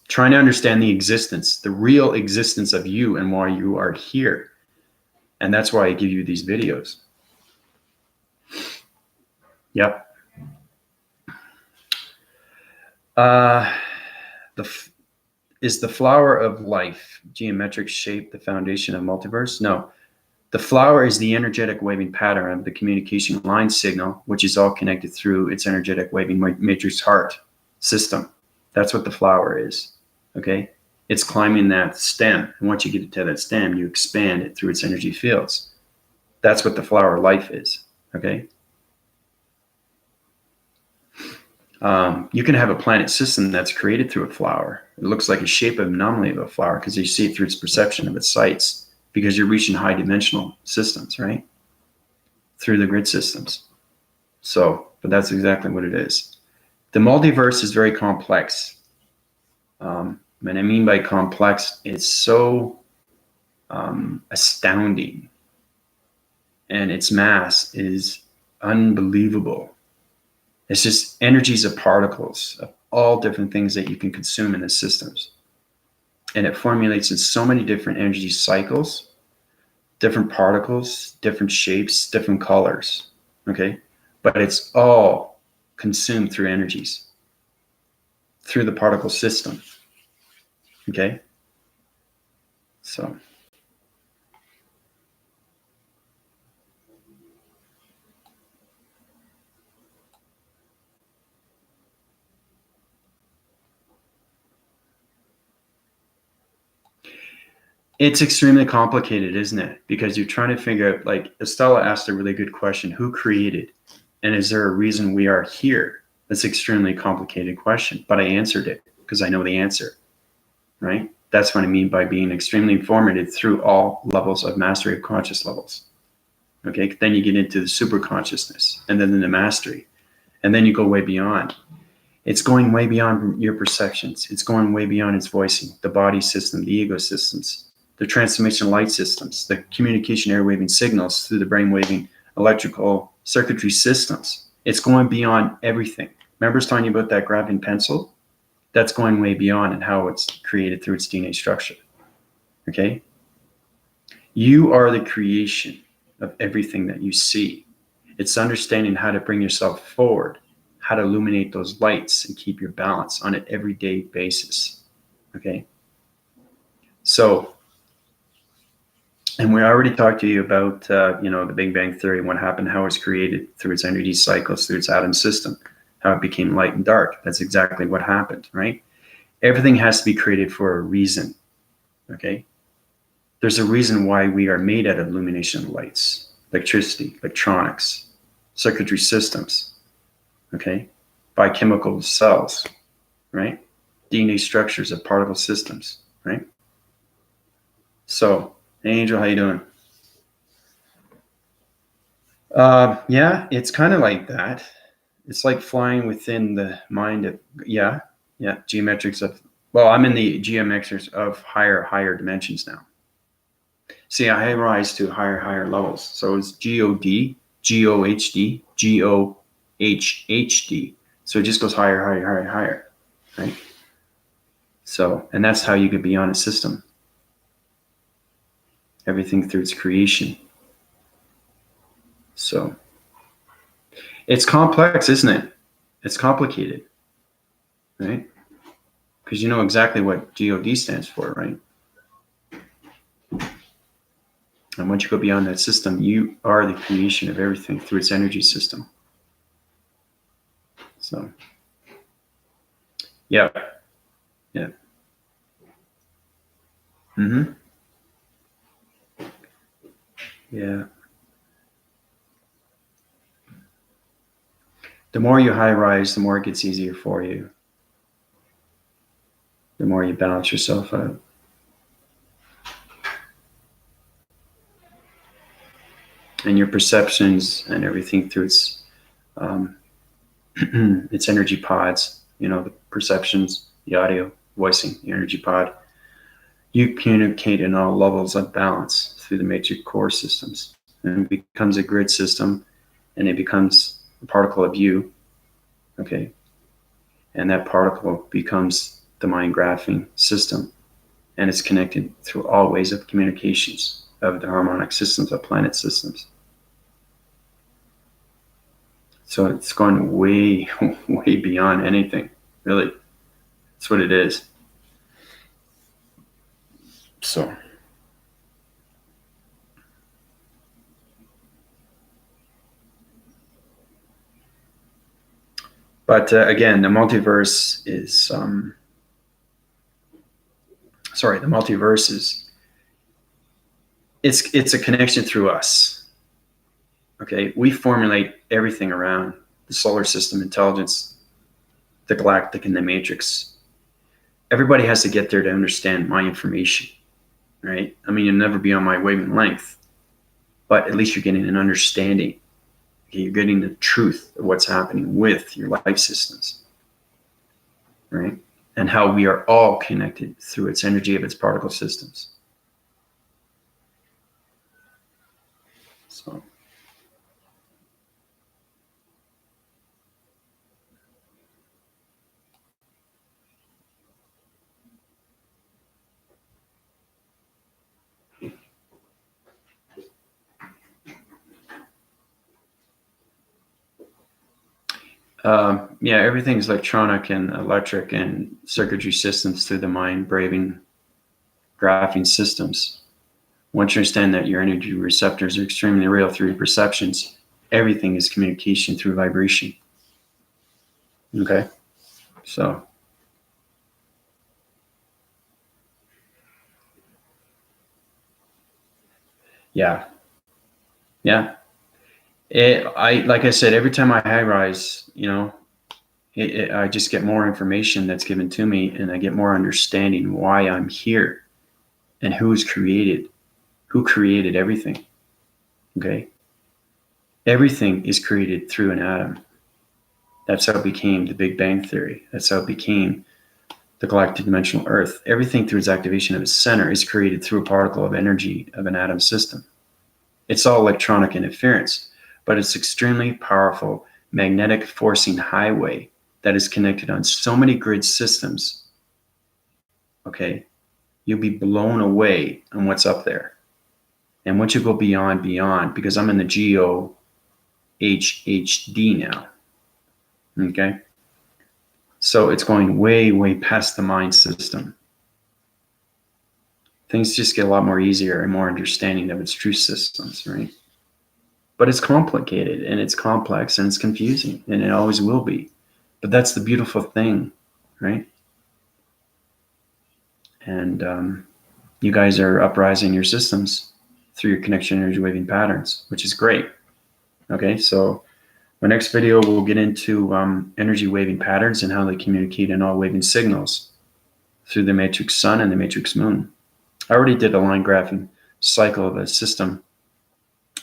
Trying to understand the existence, the real existence of you and why you are here. And that's why I give you these videos. Yep. Is the flower of life, geometric shape, the foundation of multiverse? No. The flower is the energetic waving pattern of the communication line signal, which is all connected through its energetic waving matrix heart system. That's what the flower is. Okay? It's climbing that stem. And once you get to that stem, you expand it through its energy fields. That's what the flower of life is. Okay? You can have a planet system that's created through a flower. It looks like a shape of anomaly of a flower because you see it through its perception of its sights because you're reaching high dimensional systems, right? Through the grid systems. So, but that's exactly what it is. The multiverse is very complex. And I mean by complex, it's so astounding. And its mass is unbelievable. It's just energies of particles of all different things that you can consume in the systems. And it formulates in so many different energy cycles, different particles, different shapes, different colors. Okay? But it's all consumed through energies, through the particle system. Okay? So. It's extremely complicated, isn't it? Because you're trying to figure out, like Estella asked a really good question, who created? And is there a reason we are here? That's an extremely complicated question, but I answered it because I know the answer, right? That's what I mean by being extremely informative through all levels of mastery of conscious levels. Okay, then you get into the super consciousness and then the mastery, and then you go way beyond. It's going way beyond your perceptions. It's going way beyond its voicing, the body system, the ego systems, the transformation light systems, the communication air waving signals through the brain waving electrical circuitry systems. It's going beyond everything. Remember I was telling you about that graphene pencil? That's going way beyond and how it's created through its DNA structure. Okay? You are the creation of everything that you see. It's understanding how to bring yourself forward, how to illuminate those lights and keep your balance on an everyday basis. Okay? So, and we already talked to you about, the Big Bang Theory, what happened, how it was created through its energy cycles, through its atom system, how it became light and dark. That's exactly what happened, right? Everything has to be created for a reason, okay? There's a reason why we are made out of illumination lights, electricity, electronics, circuitry systems, okay? Biochemical cells, right? DNA structures of particle systems, right? So, hey Angel, how you doing? Yeah, it's kind of like that. It's like flying within the mind of, geometrics of Well, I'm in the geometrics of higher dimensions now. See, I rise to higher levels. So it's GOD, GOHD, GOHHD. So it just goes higher, right? So, and that's how you get beyond a system. Everything through its creation. So it's complex, isn't it? It's complicated, right? Because you know exactly what GOD stands for, right? And once you go beyond that system, you are the creation of everything through its energy system. So, yeah. Mm-hmm. Yeah. The more you high rise, the more it gets easier for you. The more you balance yourself out. And your perceptions and everything through its its energy pods, the perceptions, the audio, voicing, the energy pod. You communicate in all levels of balance through the matrix core systems. And it becomes a grid system, and it becomes a particle of you, okay? And that particle becomes the mind graphing system. And it's connected through all ways of communications of the harmonic systems, of planet systems. So it's going way, way beyond anything, really. That's what it is. So. But again, the multiverse is, the multiverse is, it's a connection through us. Okay, we formulate everything around the solar system, intelligence, the galactic and the matrix. Everybody has to get there to understand my information, right? I mean, you'll never be on my wavelength, but at least you're getting an understanding. Okay, you're getting the truth of what's happening with your life systems, right? And how we are all connected through its energy of its particle systems. So. Yeah, everything's electronic and electric and circuitry systems through the mind braving graphing systems. Once you understand that your energy receptors are extremely real through your perceptions, everything is communication through vibration. Okay? So. Yeah. Like I said, every time I high rise, I just get more information that's given to me, and I get more understanding why I'm here and who created everything. Okay. Everything is created through an atom. That's how it became the Big Bang Theory. That's how it became the galactic dimensional Earth. Everything through its activation of its center is created through a particle of energy of an atom system. It's all electronic interference, but it's extremely powerful magnetic forcing highway that is connected on so many grid systems. Okay, you'll be blown away on what's up there. And once you go beyond, because I'm in the GOHHD now. Okay, so it's going way, way past the mind system. Things just get a lot more easier and more understanding of its true systems, right? But it's complicated and it's complex and it's confusing, and it always will be. But that's the beautiful thing, right? And you guys are uprising your systems through your connection energy waving patterns, which is great. Okay, so my next video will get into energy waving patterns and how they communicate in all waving signals through the matrix sun and the matrix moon. I already did a line graphing cycle of a system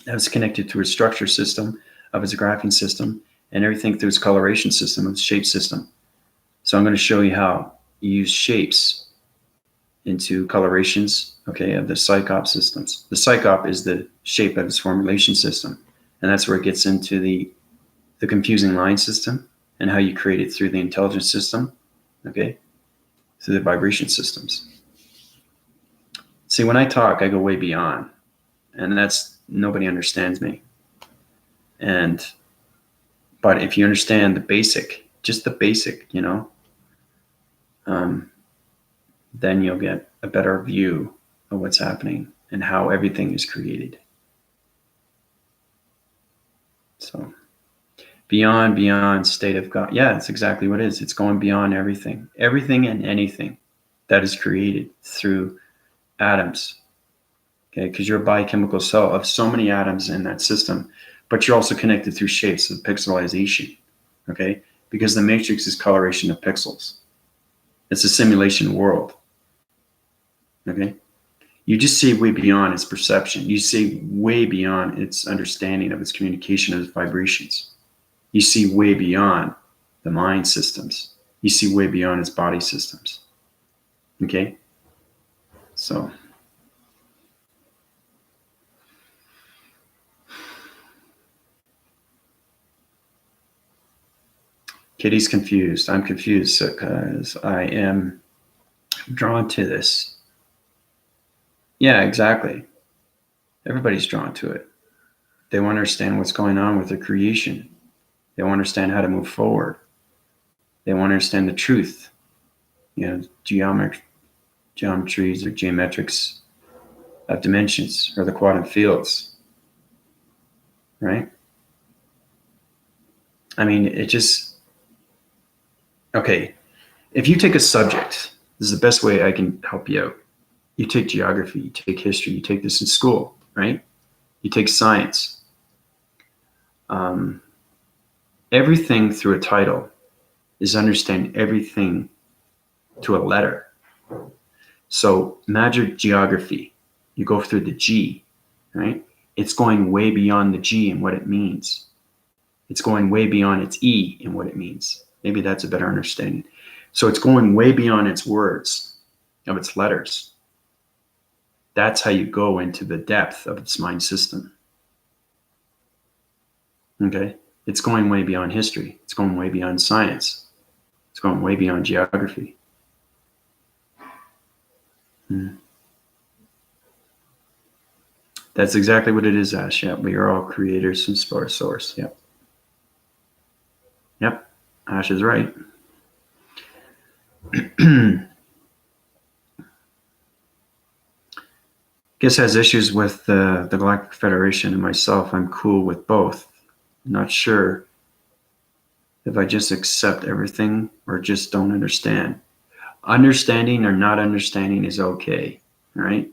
that was connected to a structure system of its graphing system and everything through its coloration system, its shape system. So I'm going to show you how you use shapes into colorations, okay, of the psychop systems. The psychop is the shape of its formulation system. And that's where it gets into the confusing line system and how you create it through the intelligence system, okay, through the vibration systems. See, when I talk, I go way beyond, and that's, nobody understands me. But if you understand the basic, just the basic, then you'll get a better view of what's happening and how everything is created. So beyond state of God. Yeah, it's exactly what it is. It's going beyond everything and anything that is created through atoms. Okay, because you're a biochemical cell of so many atoms in that system, but you're also connected through shapes of pixelization. Okay, because the matrix is coloration of pixels. It's a simulation world. Okay, you just see way beyond its perception. You see way beyond its understanding of its communication of its vibrations. You see way beyond the mind systems. You see way beyond its body systems. Okay, so. Kitty's confused. I'm confused because I am drawn to this. Yeah, exactly. Everybody's drawn to it. They want to understand what's going on with their creation. They want to understand how to move forward. They want to understand the truth. Geometries or geometrics of dimensions or the quantum fields. Right? I mean, it just... Okay, if you take a subject, this is the best way I can help you out. You take geography, you take history, you take this in school, right? You take science. Everything through a title is understand everything to a letter. So magic geography, you go through the G, right? It's going way beyond the G and what it means. It's going way beyond its E and what it means. Maybe that's a better understanding. So it's going way beyond its words, of its letters. That's how you go into the depth of its mind system. Okay? It's going way beyond history. It's going way beyond science. It's going way beyond geography. That's exactly what it is, Ash. Yeah, we are all creators from source. Yep. Yep. Ash is right. Guess has issues with the Galactic Federation and myself. I'm cool with both. Not sure if I just accept everything or just don't understand. Understanding or not understanding is okay, right?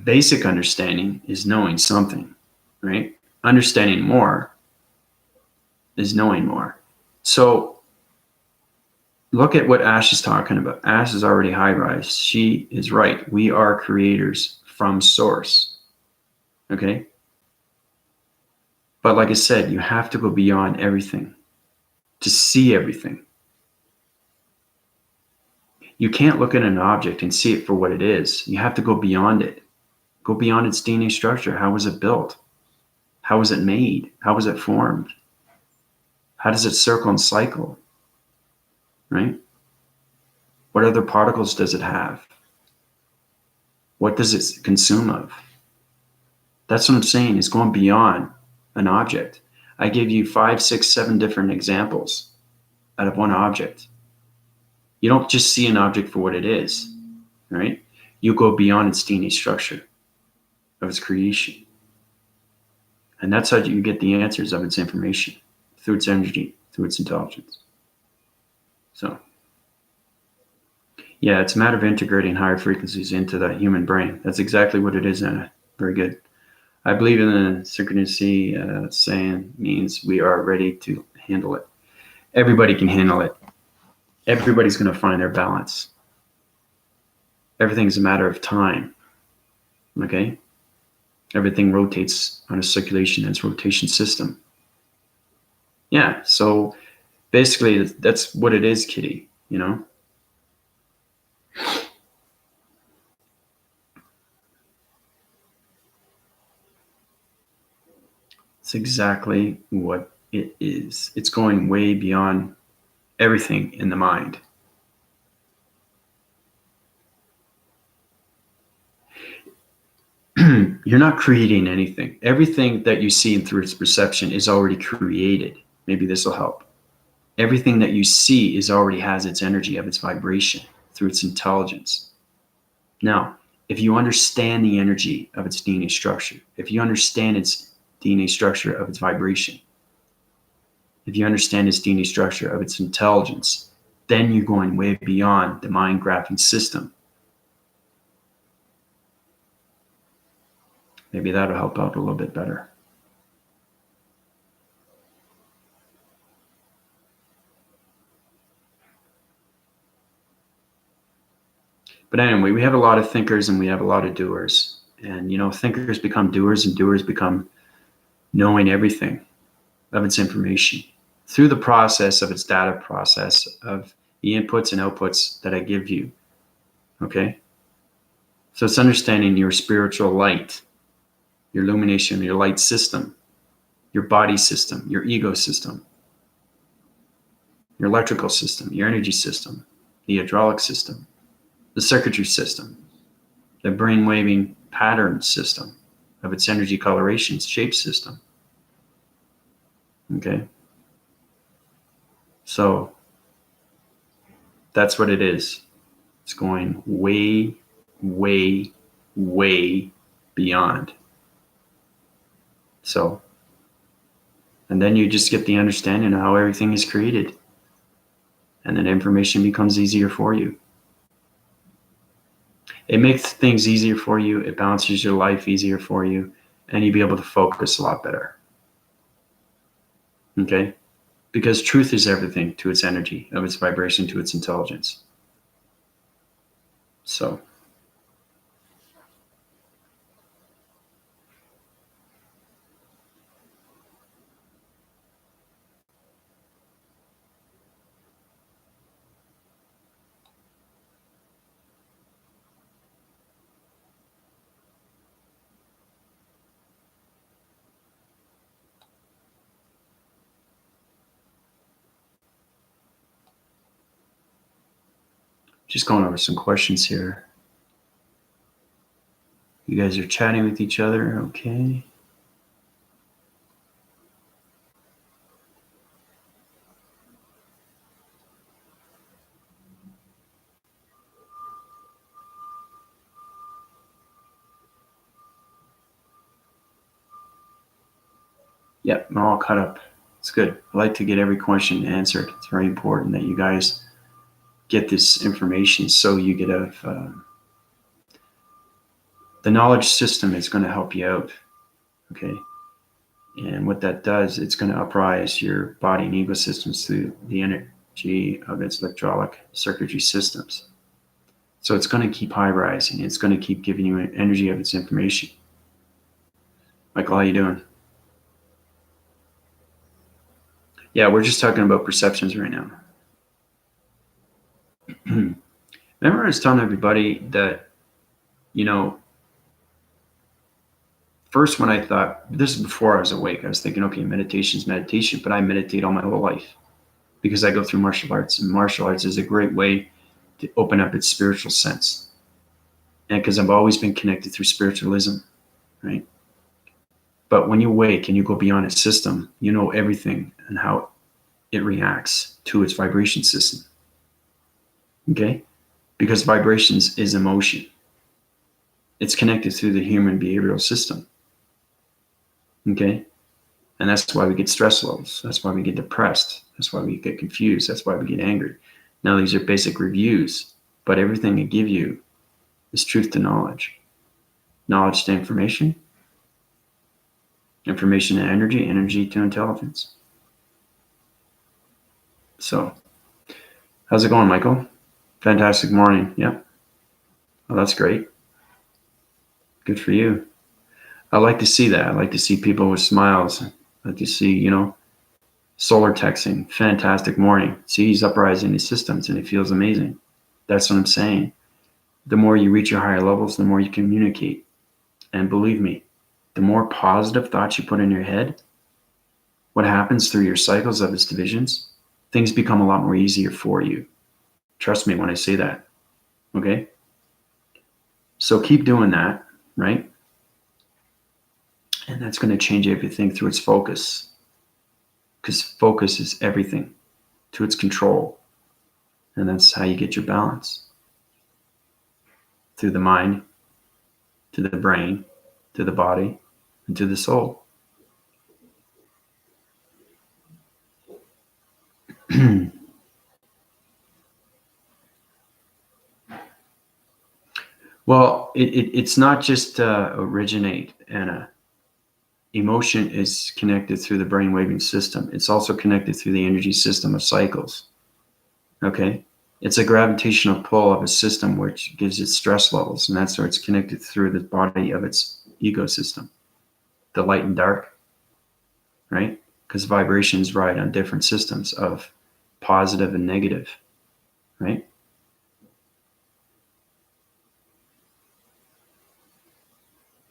Basic understanding is knowing something, right? Understanding more is knowing more. So look at what Ash is talking about. Ash is already high rise. She is right. We are creators from source. Okay? But like I said, you have to go beyond everything to see everything. You can't look at an object and see it for what it is. You have to go beyond it. Go beyond its DNA structure. How was it built? How was it made? How was it formed? How does it circle and cycle? Right? What other particles does it have? What does it consume of? That's what I'm saying, is going beyond an object. I gave you 5, 6, 7 different examples out of one object. You don't just see an object for what it is, right? You go beyond its DNA structure of its creation. And that's how you get the answers of its information, through its energy, through its intelligence. So, yeah, it's a matter of integrating higher frequencies into the human brain. That's exactly what it is, Anna. Very good. I believe in the synchronicity saying means we are ready to handle it. Everybody can handle it. Everybody's going to find their balance. Everything's a matter of time. Okay? Everything rotates on a circulation and its rotation system. Yeah, so basically that's what it is, Kitty, you know? It's exactly what it is. It's going way beyond everything in the mind. You're not creating anything. Everything that you see through its perception is already created. Maybe this will help. Everything that you see already has its energy of its vibration through its intelligence. Now, if you understand the energy of its DNA structure, if you understand its DNA structure of its vibration, if you understand its DNA structure of its intelligence, then you're going way beyond the mind graphing system. Maybe that'll help out a little bit better. But anyway, we have a lot of thinkers and we have a lot of doers. And, you know, thinkers become doers and doers become knowing everything of its information through the process of its data process of the inputs and outputs that I give you. Okay? So it's understanding your spiritual light, your illumination, your light system, your body system, your ego system, your electrical system, your energy system, the hydraulic system, the circuitry system, the brain-waving pattern system of its energy colorations, shape system. Okay? So that's what it is. It's going way, way, way beyond. So, and then you just get the understanding of how everything is created. And then information becomes easier for you. It makes things easier for you. It balances your life easier for you. And you'll be able to focus a lot better. Okay? Because truth is everything to its energy, of its vibration, to its intelligence. So. Just going over some questions here. You guys are chatting with each other, okay? Yep, I'm all caught up. It's good. I like to get every question answered. It's very important that you guys get this information so you get the knowledge system is going to help you out, okay? And what that does, it's going to uprise your body and ego systems through the energy of its electronic circuitry systems. So it's going to keep high rising. It's going to keep giving you an energy of its information. Michael, how you doing? Yeah, we're just talking about perceptions right now. Remember I was telling everybody that, you know, first when I thought, this is before I was awake, I was thinking, okay, meditation's meditation, but I meditate all my whole life because I go through martial arts, and martial arts is a great way to open up its spiritual sense. And because I've always been connected through spiritualism, right? But when you wake and you go beyond its system, you know everything and how it reacts to its vibration system. Okay? Because vibrations is emotion. It's connected through the human behavioral system. Okay? And that's why we get stress levels. That's why we get depressed. That's why we get confused. That's why we get angry. Now, these are basic reviews, but everything I give you is truth to knowledge. Knowledge to information. Information to energy. Energy to intelligence. So, how's it going, Michael? Fantastic morning. Yep. Well, that's great. Good for you. I like to see that. I like to see people with smiles. I like to see, you know, Solar texting, fantastic morning. See, he's uprising his systems and it feels amazing. That's what I'm saying. The more you reach your higher levels, the more you communicate. And believe me, the more positive thoughts you put in your head, what happens through your cycles of its divisions, things become a lot more easier for you. Trust me when I say that. Okay? So keep doing that, right? And that's going to change everything through its focus. Because focus is everything to its control. And that's how you get your balance. Through the mind, to the brain, to the body, and to the soul. Well, it's not just originate, Anna. Emotion is connected through the brain waving system. It's also connected through the energy system of cycles. Okay? It's a gravitational pull of a system which gives it stress levels, and that's where it's connected through the body of its ecosystem, the light and dark, right? Because vibrations ride on different systems of positive and negative, right?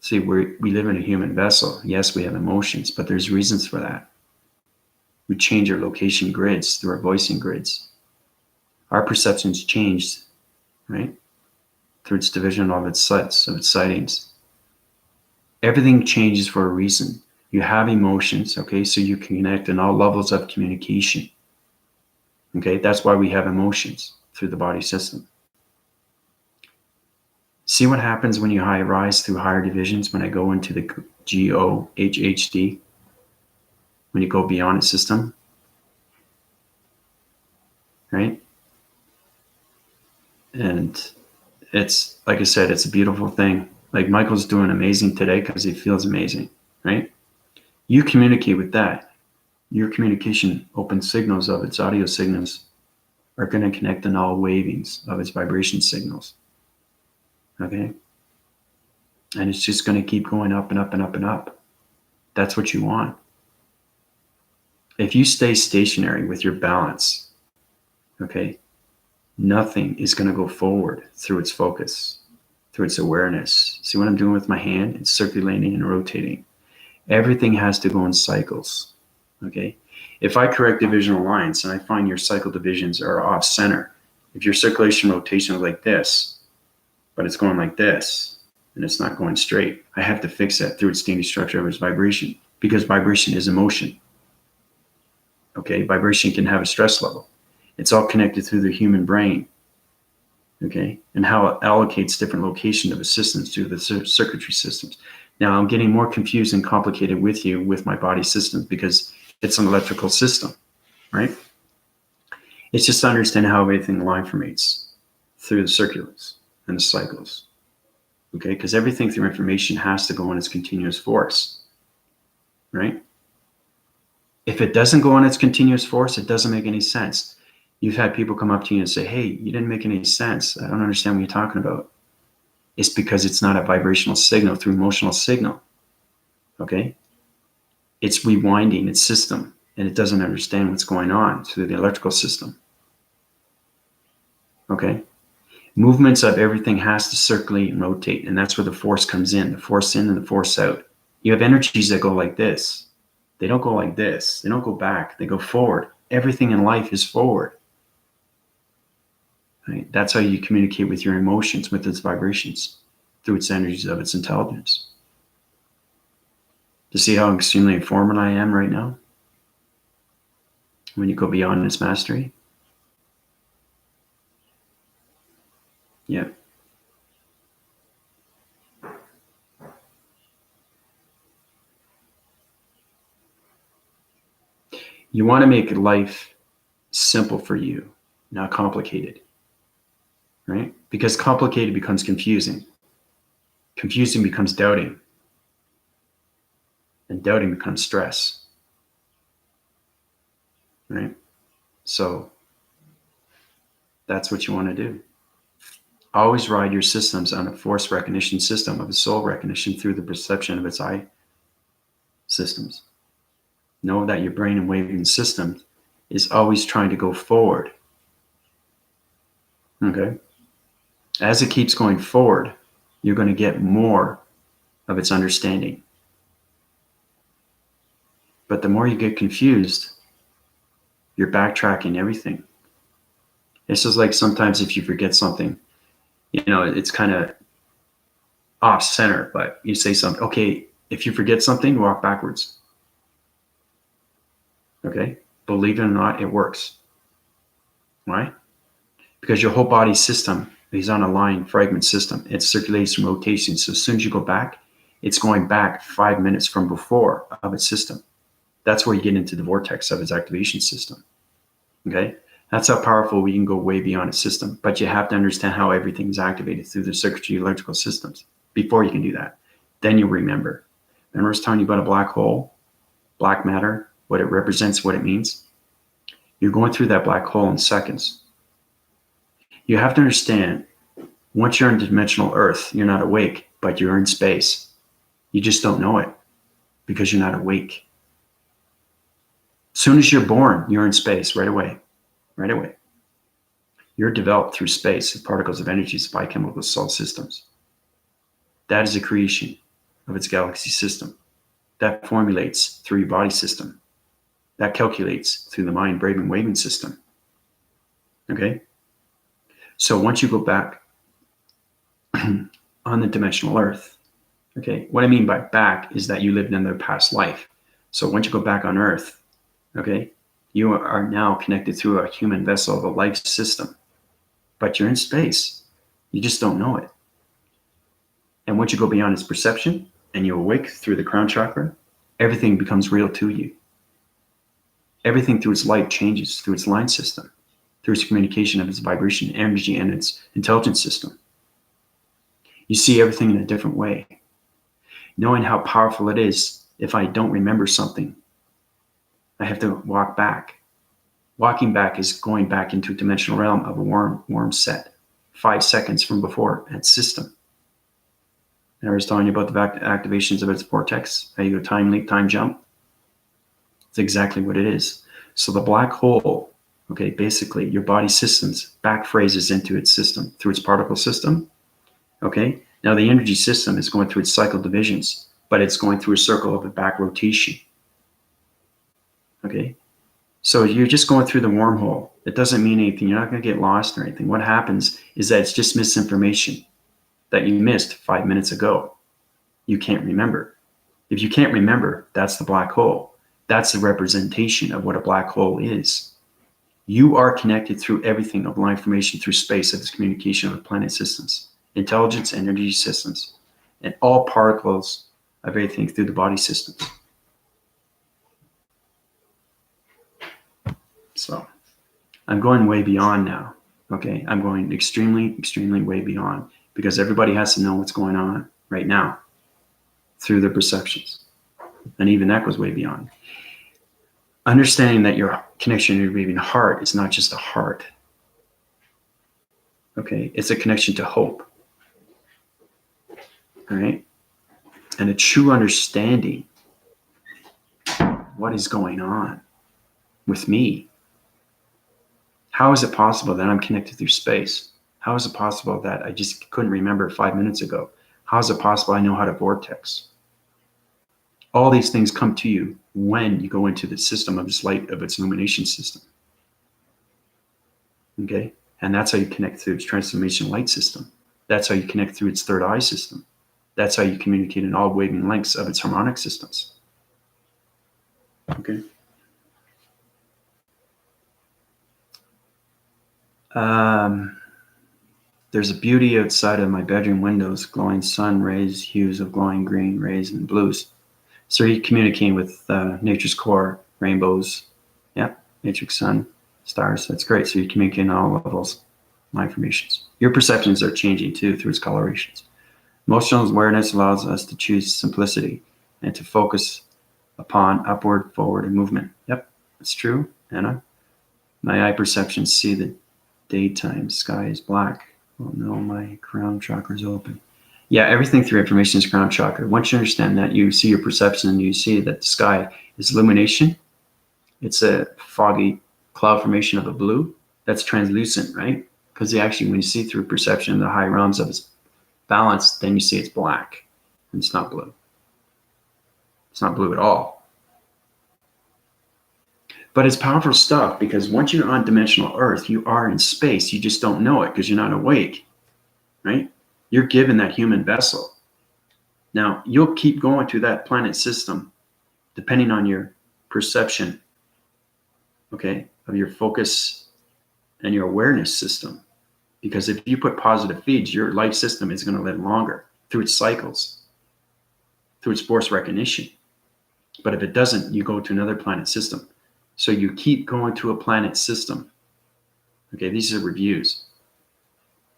See, we live in a human vessel. Yes, we have emotions, but there's reasons for that. We change our location grids through our voicing grids. Our perceptions changed, right? Through its division of its sights, of its sightings. Everything changes for a reason. You have emotions, okay? So you can connect in all levels of communication. Okay, that's why we have emotions through the body system. See what happens when you high rise through higher divisions when I go into the GOHHD, when you go beyond a system, right? And it's, like I said, it's a beautiful thing. Like Michael's doing amazing today because he feels amazing, right? You communicate with that. Your communication open signals of its audio signals are going to connect in all wavings of its vibration signals. Okay? And it's just going to keep going up and up and up and up. That's what you want. If you stay stationary with your balance, okay, nothing is going to go forward through its focus, through its awareness. See what I'm doing with my hand? It's circulating and rotating. Everything has to go in cycles, okay? If I correct divisional lines and I find your cycle divisions are off center, if your circulation rotation is like this, but it's going like this, and it's not going straight, I have to fix that through its standing structure of its vibration, because vibration is emotion. Okay, vibration can have a stress level. It's all connected through the human brain. Okay, and how it allocates different locations of assistance through the circuitry systems. Now I'm getting more confused and complicated with you with my body systems because it's an electrical system, right? It's just to understand how everything line formates through the circulars and the cycles. Okay, because everything through information has to go in its continuous force, right? If it doesn't go on its continuous force, it doesn't make any sense. You've had people come up to you and say, hey, you didn't make any sense. I don't understand what you're talking about. It's because it's not a vibrational signal through emotional signal, okay? It's rewinding its system, and it doesn't understand what's going on through the electrical system, okay? Movements of everything has to circulate and rotate, and that's where the force comes in, the force in and the force out. You have energies that go like this. They don't go like this. They don't go back. They go forward. Everything in life is forward. Right? That's how you communicate with your emotions, with its vibrations, through its energies of its intelligence. To see how extremely informed I am right now? When you go beyond its mastery? Yeah. You want to make life simple for you, not complicated, right? Because complicated becomes confusing. Confusing becomes doubting. And doubting becomes stress, right? So that's what you want to do. Always ride your systems on a force recognition system of a soul recognition through the perception of its eye systems. Know that your brain and waving system is always trying to go forward. Okay? As it keeps going forward, you're going to get more of its understanding. But the more you get confused, you're backtracking everything. It's just like sometimes if you forget something, it's kind of off center, but you say something. Okay, if you forget something, walk backwards. Okay? Believe it or not, it works. Right? Because your whole body system is on a line fragment system. It circulates from rotation. So as soon as you go back, it's going back 5 minutes from before of its system. That's where you get into the vortex of its activation system. Okay? That's how powerful we can go way beyond its system. But you have to understand how everything is activated through the circuitry electrical systems before you can do that. Then you'll remember. Remember I was telling you about a black hole, black matter, what it represents, what it means? You're going through that black hole in seconds. You have to understand, once you're in dimensional Earth, you're not awake, but you're in space. You just don't know it because you're not awake. As soon as you're born, you're in space right away. Right away. You're developed through space, particles of energy, biochemical soul systems. That is a creation of its galaxy system. That formulates through your body system. That calculates through the mind, brain, and waving system. Okay? So once you go back on the dimensional Earth, okay, what I mean by back is that you lived in their past life. So once you go back on Earth, okay, you are now connected through a human vessel of a life system, but you're in space. You just don't know it. And once you go beyond its perception and you awake through the crown chakra, everything becomes real to you. Everything through its light changes through its line system, through its communication of its vibration, energy, and its intelligence system. You see everything in a different way. Knowing how powerful it is, if I don't remember something, I have to walk back. Walking back is going back into a dimensional realm of a warm set, 5 seconds from before its system. And I was telling you about the activations of its vortex, how you go time leap, time jump. It's exactly what it is. So the black hole, okay, basically your body systems back phrases into its system through its particle system. Okay, now the energy system is going through its cycle divisions, but it's going through a circle of a back rotation. Okay, so you're just going through the wormhole. It doesn't mean anything. You're not going to get lost or anything. What happens is that it's just misinformation that you missed 5 minutes ago. You can't remember. If you can't remember, that's the black hole. That's the representation of what a black hole is. You are connected through everything of line formation through space of its communication of the planet systems, intelligence, energy systems, and all particles of everything through the body systems. So I'm going way beyond now. Okay, I'm going extremely, extremely way beyond because everybody has to know what's going on right now through their perceptions. And even that goes way beyond. Understanding that your connection to your breathing heart is not just a heart. Okay, it's a connection to hope. All right? And a true understanding what is going on with me. How is it possible that I'm connected through space? How is it possible that I just couldn't remember 5 minutes ago? How is it possible I know how to vortex? All these things come to you when you go into the system of its light, of its illumination system. Okay? And that's how you connect through its transformation light system. That's how you connect through its third eye system. That's how you communicate in all waving lengths of its harmonic systems. Okay? There's a beauty outside of my bedroom windows, glowing sun rays, hues of glowing green rays and blues. So you're communicating with nature's core, rainbows, yeah, matrix, sun, stars. That's great. So you're communicating on all levels, my informations. Your perceptions are changing too through its colorations. Emotional awareness allows us to choose simplicity and to focus upon upward, forward, and movement. Yep, that's true, Anna. My eye perceptions see the daytime sky is black. Oh no, my crown chakra is open. Yeah, everything through information is ground chakra. Once you understand that, you see your perception and you see that the sky is illumination. It's a foggy cloud formation of a blue that's translucent, right? Because actually, when you see through perception the high realms of its balance, then you see it's black and it's not blue. It's not blue at all. But it's powerful stuff because once you're on dimensional Earth, you are in space. You just don't know it because you're not awake, right? You're given that human vessel. Now, you'll keep going through that planet system depending on your perception, okay, of your focus and your awareness system. Because if you put positive feeds, your life system is going to live longer through its cycles, through its force recognition. But if it doesn't, you go to another planet system. So you keep going to a planet system. Okay, these are reviews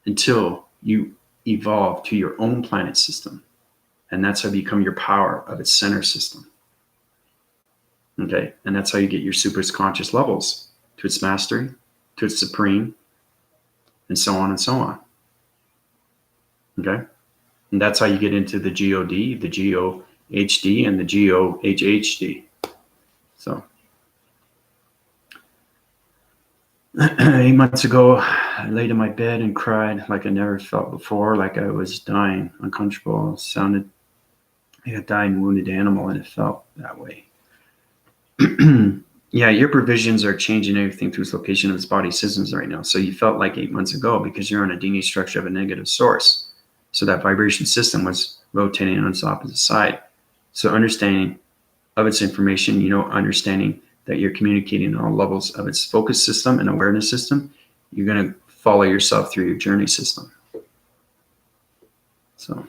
until you evolve to your own planet system. And that's how you become your power of its center system. Okay, and that's how you get your super conscious levels to its mastery, to its supreme, and so on and so on. Okay, and that's how you get into the GOD, the GOHD, and the GOHHD. So 8 months ago, I laid in my bed and cried like I never felt before, like I was dying, uncomfortable. It sounded like a dying, wounded animal, and it felt that way. Yeah, your provisions are changing everything through its location of its body systems right now. So you felt like 8 months ago because you're on a DNA structure of a negative source. So that vibration system was rotating on its opposite side. So understanding of its information, understanding that you're communicating on all levels of its focus system and awareness system, you're going to follow yourself through your journey system. So.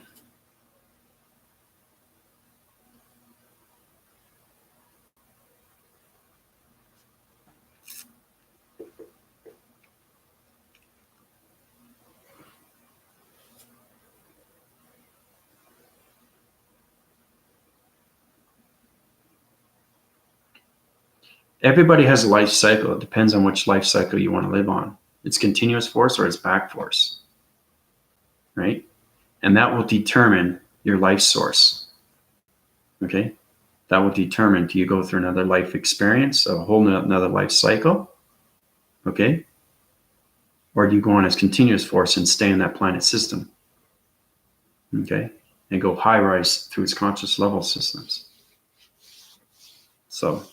Everybody has a life cycle. It depends on which life cycle you want to live on. It's continuous force or it's back force, right? And that will determine your life source, okay? That will determine, do you go through another life experience, a whole another life cycle, okay? Or do you go on as continuous force and stay in that planet system, okay? And go high rise through its conscious level systems. So.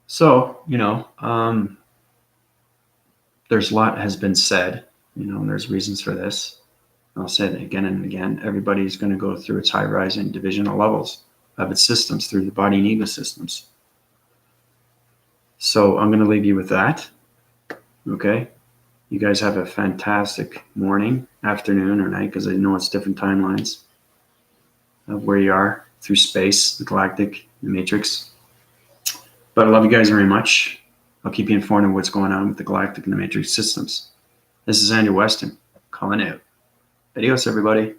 So, there's a lot has been said, and there's reasons for this. I'll say it again and again. Everybody's going to go through its high rising divisional levels of its systems through the body and ego systems. So I'm going to leave you with that. Okay. You guys have a fantastic morning, afternoon, or night, because I know it's different timelines of where you are through space, the galactic, the matrix. But I love you guys very much. I'll keep you informed of what's going on with the galactic and the matrix systems. This is Andrew Weston calling out. Adios, everybody.